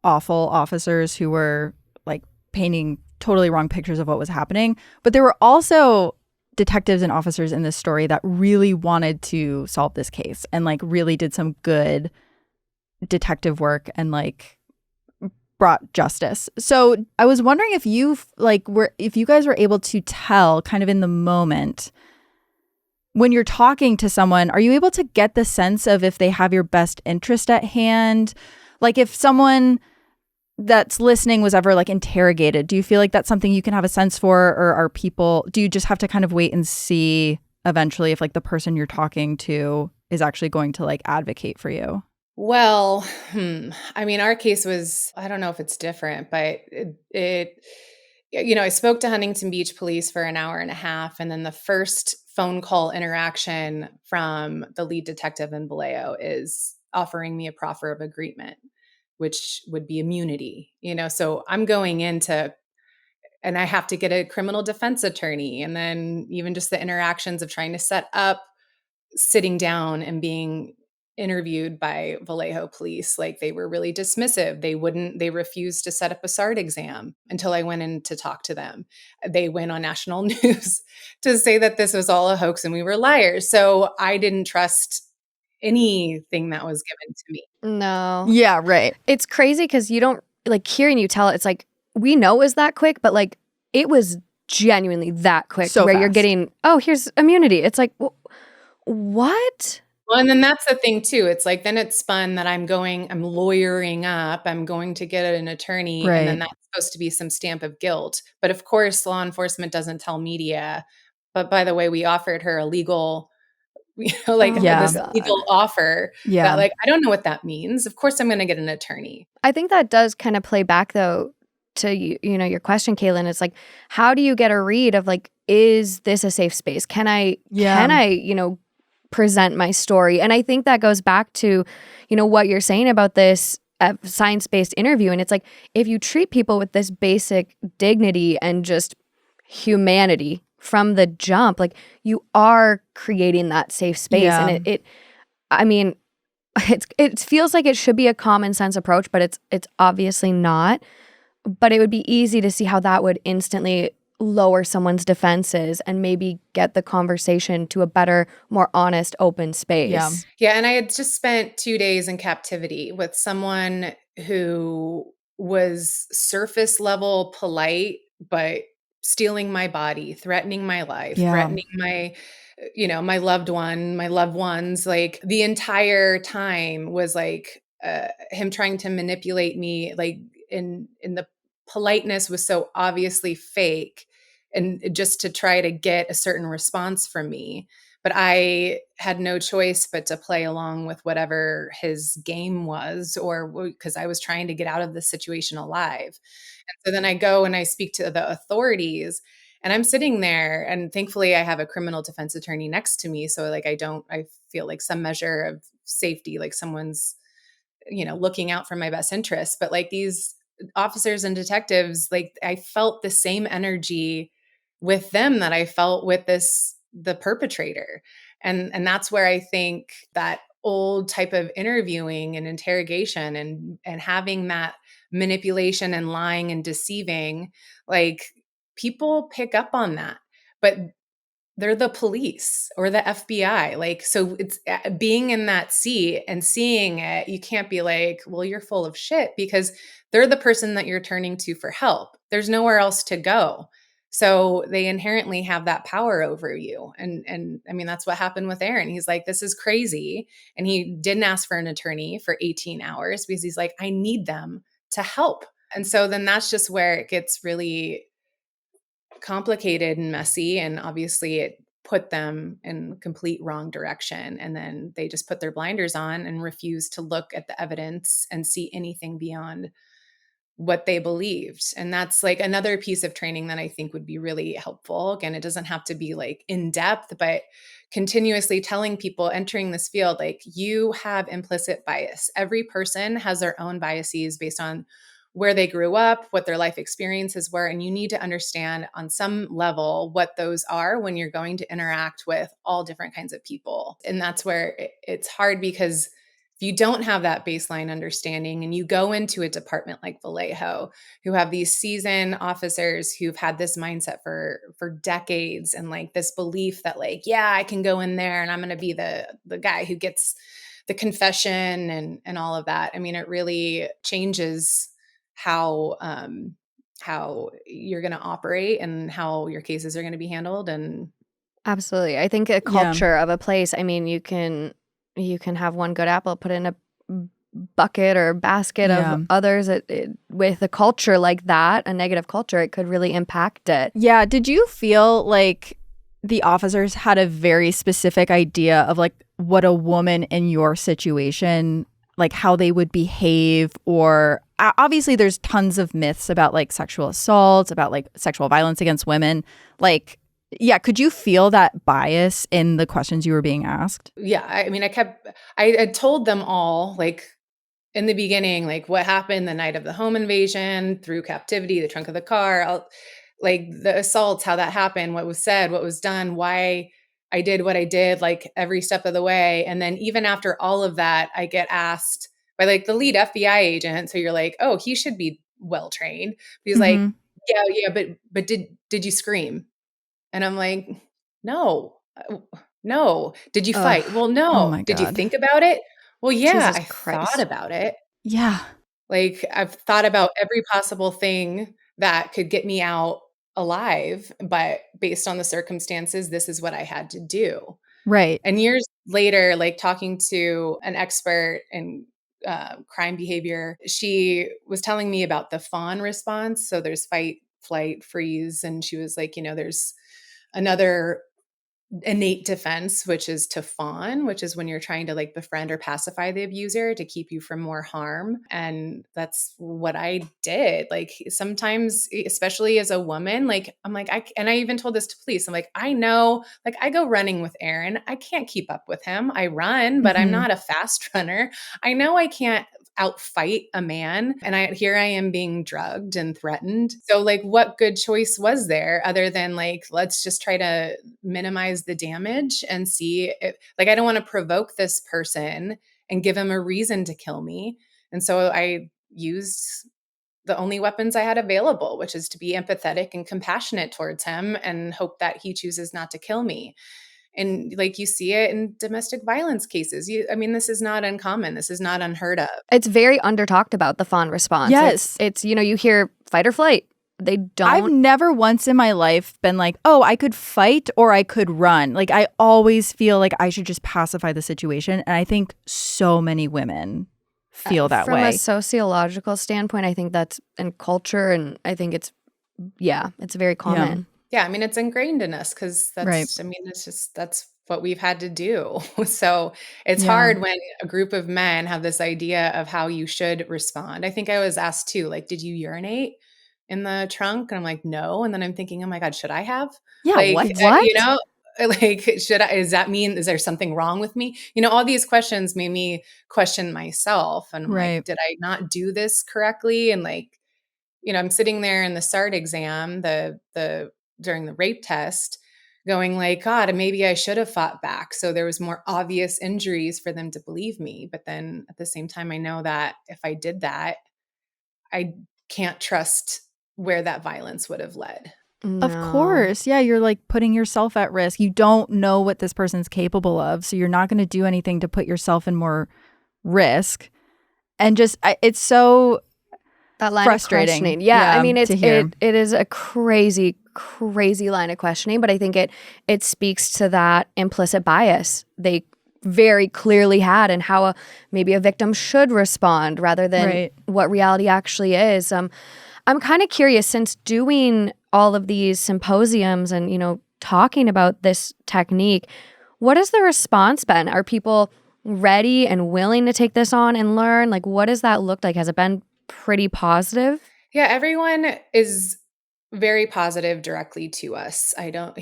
awful officers who were like painting totally wrong pictures of what was happening, but there were also detectives and officers in this story that really wanted to solve this case and like really did some good detective work and like brought justice. So I was wondering if if you guys were able to tell kind of in the moment when you're talking to someone, are you able to get the sense of if they have your best interest at hand? Like if someone that's listening was ever like interrogated, do you feel like that's something you can have a sense for, or do you just have to kind of wait and see eventually if like the person you're talking to is actually going to like advocate for you? Well, I mean, our case was, I don't know if it's different, but I spoke to Huntington Beach police for an hour and a half. And then the first phone call interaction from the lead detective in Vallejo is offering me a proffer of agreement, which would be immunity, so I'm going into, and I have to get a criminal defense attorney. And then even just the interactions of trying to set up sitting down and being interviewed by Vallejo police, like they were really dismissive. They refused to set up a SART exam until I went in to talk to them. They went on national news to say that this was all a hoax and we were liars. So I didn't trust anything that was given to me. No. Yeah, right. It's crazy because you don't, like, hearing you tell it, it's like, we know it was that quick, but like, it was genuinely that quick So where you're fast. getting, oh, here's immunity. It's like, what? Well, and then that's the thing too. It's like, then it's spun that I'm lawyering up, I'm going to get an attorney, Right. and then that's supposed to be some stamp of guilt. But of course, law enforcement doesn't tell media. But by the way, we offered her a legal, Yeah. this legal offer Yeah. that, like, I don't know what that means. Of course, I'm going to get an attorney. I think that does kind of play back though to your question, Kaelyn. It's like, how do you get a read of like, is this a safe space? Can I present my story? And I think that goes back to, what you're saying about this science-based interview. And it's like, if you treat people with this basic dignity and just humanity from the jump, like, you are creating that safe space. Yeah. And it feels like it should be a common sense approach, but it's obviously not. But it would be easy to see how that would instantly lower someone's defenses and maybe get the conversation to a better, more honest, open space. Yeah. Yeah, and I had just spent 2 days in captivity with someone who was surface level polite, but stealing my body, threatening my life, Yeah. threatening my my loved ones. Like the entire time was like him trying to manipulate me, like in the politeness was so obviously fake, and just to try to get a certain response from me. But I had no choice but to play along with whatever his game was, or because I was trying to get out of the situation alive. And so then I go and I speak to the authorities, and I'm sitting there, and thankfully I have a criminal defense attorney next to me. So like I feel like some measure of safety, like someone's, looking out for my best interests. But like these officers and detectives, like I felt the same energy with them that I felt with the perpetrator. And that's where I think that old type of interviewing and interrogation and having that manipulation and lying and deceiving, like people pick up on that. But they're the police or the FBI. Like, so it's being in that seat and seeing it, you can't be like, well, you're full of shit, because they're the person that you're turning to for help. There's nowhere else to go. So they inherently have that power over you. And I mean, that's what happened with Aaron. He's like, this is crazy. And he didn't ask for an attorney for 18 hours because he's like, I need them to help. And so then that's just where it gets really complicated and messy. And obviously it put them in complete wrong direction. And then they just put their blinders on and refuse to look at the evidence and see anything beyond what they believed. And that's like another piece of training that I think would be really helpful. Again, it doesn't have to be like in depth, but continuously telling people entering this field, like, you have implicit bias. Every person has their own biases based on where they grew up, what their life experiences were. And you need to understand on some level what those are when you're going to interact with all different kinds of people. And that's where it's hard, because if you don't have that baseline understanding and you go into a department like Vallejo, who have these seasoned officers who've had this mindset for decades, and like this belief that like, yeah, I can go in there and I'm going to be the guy who gets the confession and all of that. I mean, it really changes how you're going to operate and how your cases are going to be handled. And Absolutely. I think a culture of a place, I mean, you can have one good apple put in a bucket or basket of others. With a culture like that, a negative culture, it could really impact it. Yeah. Did you feel like the officers had a very specific idea of like what a woman in your situation, like how they would behave? Or obviously there's tons of myths about like sexual assaults, about like sexual violence against women. Like, yeah, could you feel that bias in the questions you were being asked? Yeah, I mean, I had told them all, like, in the beginning, like what happened the night of the home invasion, through captivity, the trunk of the car, like the assaults, how that happened, what was said, what was done, why I did what I did, like every step of the way. And then even after all of that, I get asked by like the lead FBI agent. So you're like, oh, he should be well trained. He's like, yeah, but did you scream? And I'm like, no. Did you fight? Well, no. Oh my Did you God. think about it? Well, yeah, Jesus I Christ. thought about it. Yeah. Like, I've thought about every possible thing that could get me out alive, but based on the circumstances, this is what I had to do. Right. And years later, like talking to an expert in crime behavior, she was telling me about the fawn response. So there's fight, flight, freeze. And she was like, there's another innate defense, which is to fawn, which is when you're trying to like befriend or pacify the abuser to keep you from more harm. And that's what I did. Like sometimes, especially as a woman, like I'm like, and I even told this to police. I'm like, I know, like I go running with Aaron. I can't keep up with him. I run, but I'm not a fast runner. I know I can't outfight a man, and here I am being drugged and threatened. So like, what good choice was there other than like, let's just try to minimize the damage and see if, like, I don't want to provoke this person and give him a reason to kill me. And so I used the only weapons I had available, which is to be empathetic and compassionate towards him and hope that he chooses not to kill me. And like you see it in domestic violence cases. I mean, this is not uncommon. This is not unheard of. It's very under talked about, the fawn response. Yes. It's you hear fight or flight. They don't. I've never once in my life been like, oh, I could fight or I could run. Like I always feel like I should just pacify the situation. And I think so many women feel that from way. a sociological standpoint, I think that's in culture, and I think it's very common. Yeah, I mean, it's ingrained in us because that's, Right. I mean, that's what we've had to do. So it's hard when a group of men have this idea of how you should respond. I think I was asked too, like, did you urinate in the trunk? And I'm like, no. And then I'm thinking, oh my God, should I have? Yeah, like, what? Like, does that mean, is there something wrong with me? All these questions made me question myself. And I'm like, did I not do this correctly? And like, I'm sitting there in the SART exam, during the rape test, going like, God, maybe I should have fought back. So there was more obvious injuries for them to believe me. But then at the same time, I know that if I did that, I can't trust where that violence would have led. No. Of course. Yeah, you're like putting yourself at risk. You don't know what this person's capable of. So you're not going to do anything to put yourself in more risk. And just, it's so that line frustrating. of questioning. Yeah, I mean, it is a crazy, crazy line of questioning, but I think it speaks to that implicit bias they very clearly had and how maybe a victim should respond rather than what reality actually is. I'm kind of curious, since doing all of these symposiums and, talking about this technique, what has the response been? Are people ready and willing to take this on and learn? Like, what does that look like? Has it been pretty positive? Yeah, everyone is very positive directly to us. I'm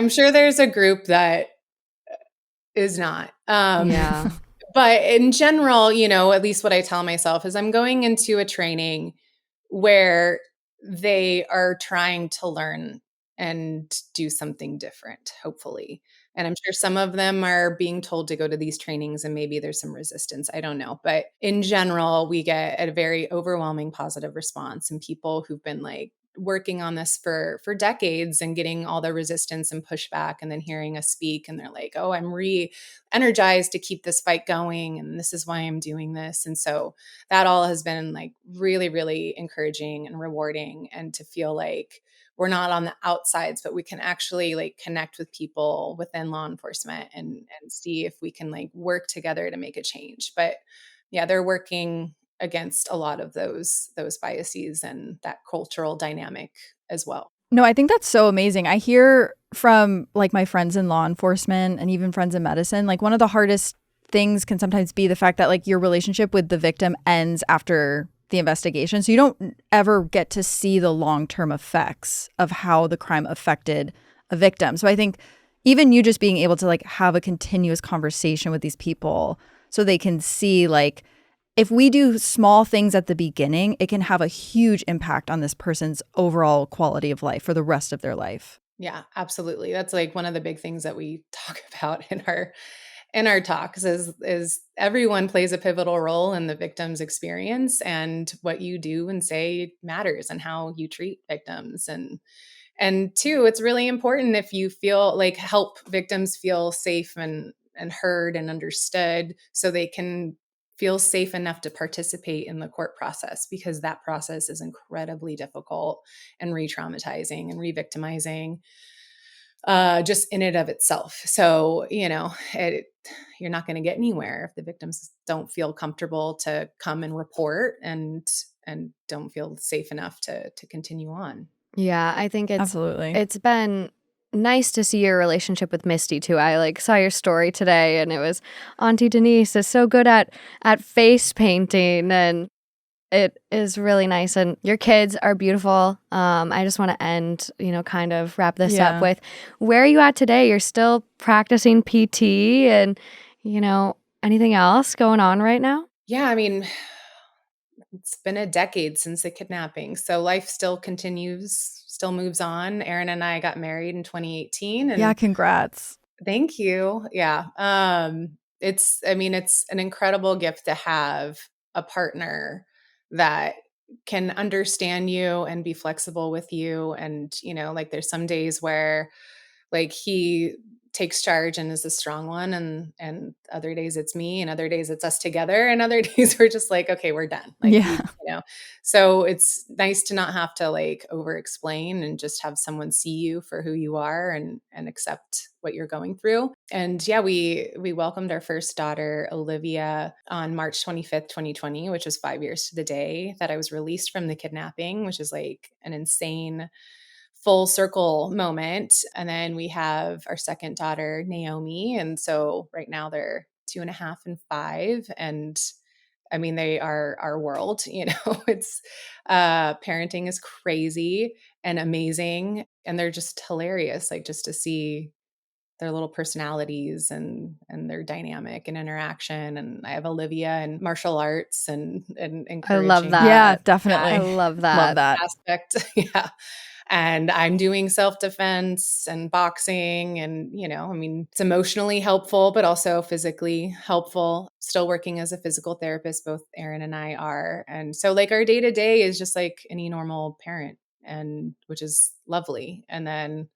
sure there's a group that is not. Yeah. But in general, at least what I tell myself is I'm going into a training where they are trying to learn and do something different, hopefully. And I'm sure some of them are being told to go to these trainings and maybe there's some resistance. I don't know. But in general, we get a very overwhelming positive response, and people who've been like working on this for decades and getting all the resistance and pushback, and then hearing us speak and they're like, oh, I'm energized to keep this fight going, and this is why I'm doing this. And so that all has been like really, really encouraging and rewarding, and to feel like we're not on the outsides, but we can actually like connect with people within law enforcement and see if we can like work together to make a change. But yeah, they're working against a lot of those biases and that cultural dynamic as well. No, I think that's so amazing. I hear from like my friends in law enforcement and even friends in medicine, like one of the hardest things can sometimes be the fact that like your relationship with the victim ends after the investigation. So you don't ever get to see the long-term effects of how the crime affected a victim. So I think even you just being able to like have a continuous conversation with these people so they can see like, if we do small things at the beginning, it can have a huge impact on this person's overall quality of life for the rest of their life. Yeah, absolutely. That's like one of the big things that we talk about in our talks is everyone plays a pivotal role in the victim's experience, and what you do and say matters, and how you treat victims. And two, it's really important if you feel like help victims feel safe and heard and understood, so they can feel safe enough to participate in the court process, because that process is incredibly difficult and re-traumatizing and re-victimizing, just in and of itself. So, you're not going to get anywhere if the victims don't feel comfortable to come and report and don't feel safe enough to continue on. Yeah, I think Absolutely. it's been nice to see your relationship with Misty too. I like saw your story today, and it was Auntie Denise is so good at face painting, and it is really nice. And your kids are beautiful. I just want to end, kind of wrap this up with, where are you at today? You're still practicing PT, and anything else going on right now? Yeah, I mean, it's been a decade since the kidnapping, so life still continues, still moves on. Aaron and I got married in 2018, and Yeah, congrats. thank you. Yeah. It's an incredible gift to have a partner that can understand you and be flexible with you. And, like there's some days where like he takes charge and is the strong one, and other days it's me, and other days it's us together, and other days we're just like, okay, we're done. Like, so it's nice to not have to like over explain, and just have someone see you for who you are, and accept what you're going through. And yeah, we welcomed our first daughter, Olivia, on March 25th, 2020, which was 5 years to the day that I was released from the kidnapping, which is like an insane full circle moment. And then we have our second daughter, Naomi. And so right now they're 2.5 and 5. And I mean, they are our world, it's parenting is crazy and amazing. And they're just hilarious. Like, just to see their little personalities and their dynamic and interaction. And I have Olivia in martial arts and encouraging. I love that. Yeah, definitely. I love that. Love that aspect. Yeah. And I'm doing self-defense and boxing, and, it's emotionally helpful, but also physically helpful. Still working as a physical therapist, both Aaron and I are. And so like our day-to-day is just like any normal parent, and which is lovely. And then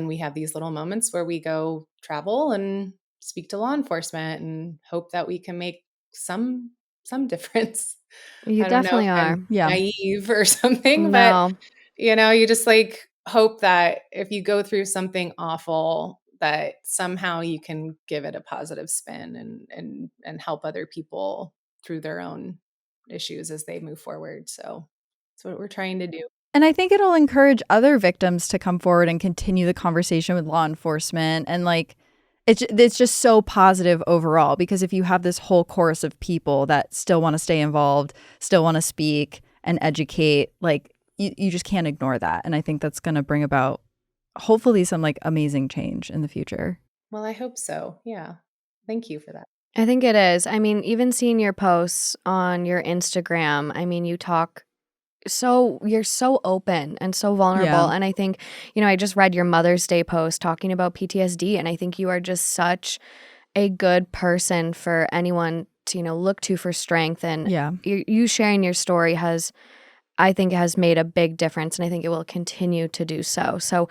we have these little moments where we go travel and speak to law enforcement and hope that we can make some difference. You I don't know definitely if are. I'm naive or something, No. You just like hope that if you go through something awful, that somehow you can give it a positive spin and help other people through their own issues as they move forward. So that's what we're trying to do. And I think it'll encourage other victims to come forward and continue the conversation with law enforcement. And like, it's just so positive overall, because if you have this whole chorus of people that still want to stay involved, still want to speak and educate, like you just can't ignore that. And I think that's going to bring about hopefully some like amazing change in the future. Well, I hope so. Yeah. Thank you for that. I think it is. I mean, even seeing your posts on your Instagram, I mean, you're so open and so vulnerable. Yeah. And I think, I just read your Mother's Day post talking about PTSD, and I think you are just such a good person for anyone to, look to for strength. And you sharing your story has made a big difference, and I think it will continue to do so. So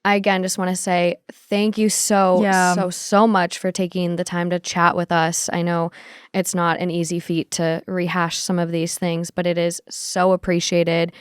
I, again, just want to say thank you so much for taking the time to chat with us. I know it's not an easy feat to rehash some of these things, but it is so appreciated.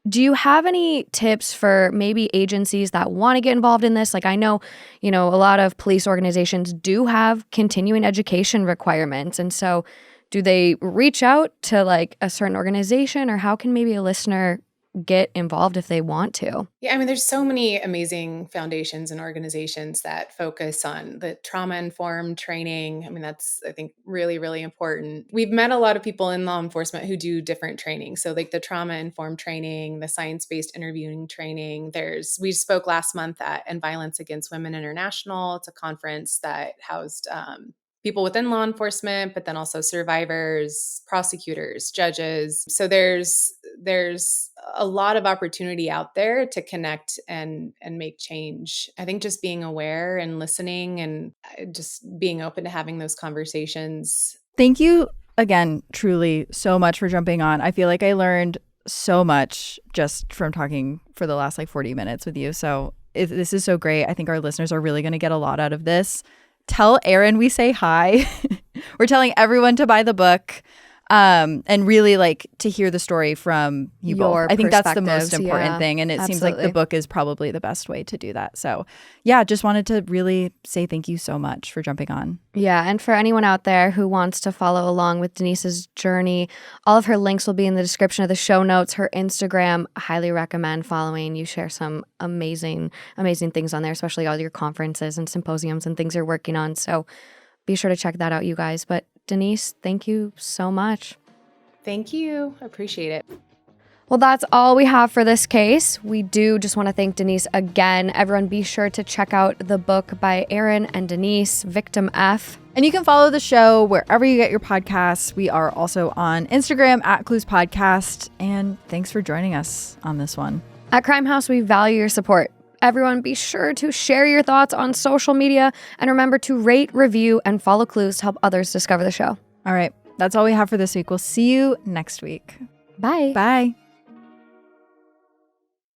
Do you have any tips for maybe agencies that want to get involved in this? Like, I know, a lot of police organizations do have continuing education requirements. And so do they reach out to like a certain organization, or how can maybe a listener get involved if they want to? Yeah, I mean, there's so many amazing foundations and organizations that focus on the trauma-informed training. I mean, that's, I think, really, really important. We've met a lot of people in law enforcement who do different training. So like the trauma-informed training, the science-based interviewing training. We spoke last month at End Violence Against Women International. It's a conference that housed people within law enforcement, but then also survivors, prosecutors, judges. So there's a lot of opportunity out there to connect and make change. I think just being aware and listening and just being open to having those conversations. Thank you again, truly, so much for jumping on. I feel like I learned so much just from talking for the last 40 minutes with you. So this is so great. I think our listeners are really going to get a lot out of this. Tell Erin we say hi. We're telling everyone to buy the book, and really to hear the story from you both. I think that's the most important thing. And it seems like the book is probably the best way to do that. So just wanted to really say thank you so much for jumping on. Yeah. And for anyone out there who wants to follow along with Denise's journey, all of her links will be in the description of the show notes. Her Instagram, I highly recommend following. You share some amazing, amazing things on there, especially all your conferences and symposiums and things you're working on. So be sure to check that out, you guys. But Denise, thank you so much. Thank you. Appreciate it. Well, that's all we have for this case. We do just want to thank Denise again. Everyone, be sure to check out the book by Erin and Denise, Victim F. And you can follow the show wherever you get your podcasts. We are also on Instagram at Clues Podcast. And thanks for joining us on this one. At Crime House, we value your support. Everyone, be sure to share your thoughts on social media, and remember to rate, review, and follow Clues to help others discover the show. All right. That's all we have for this week. We'll see you next week. Bye. Bye.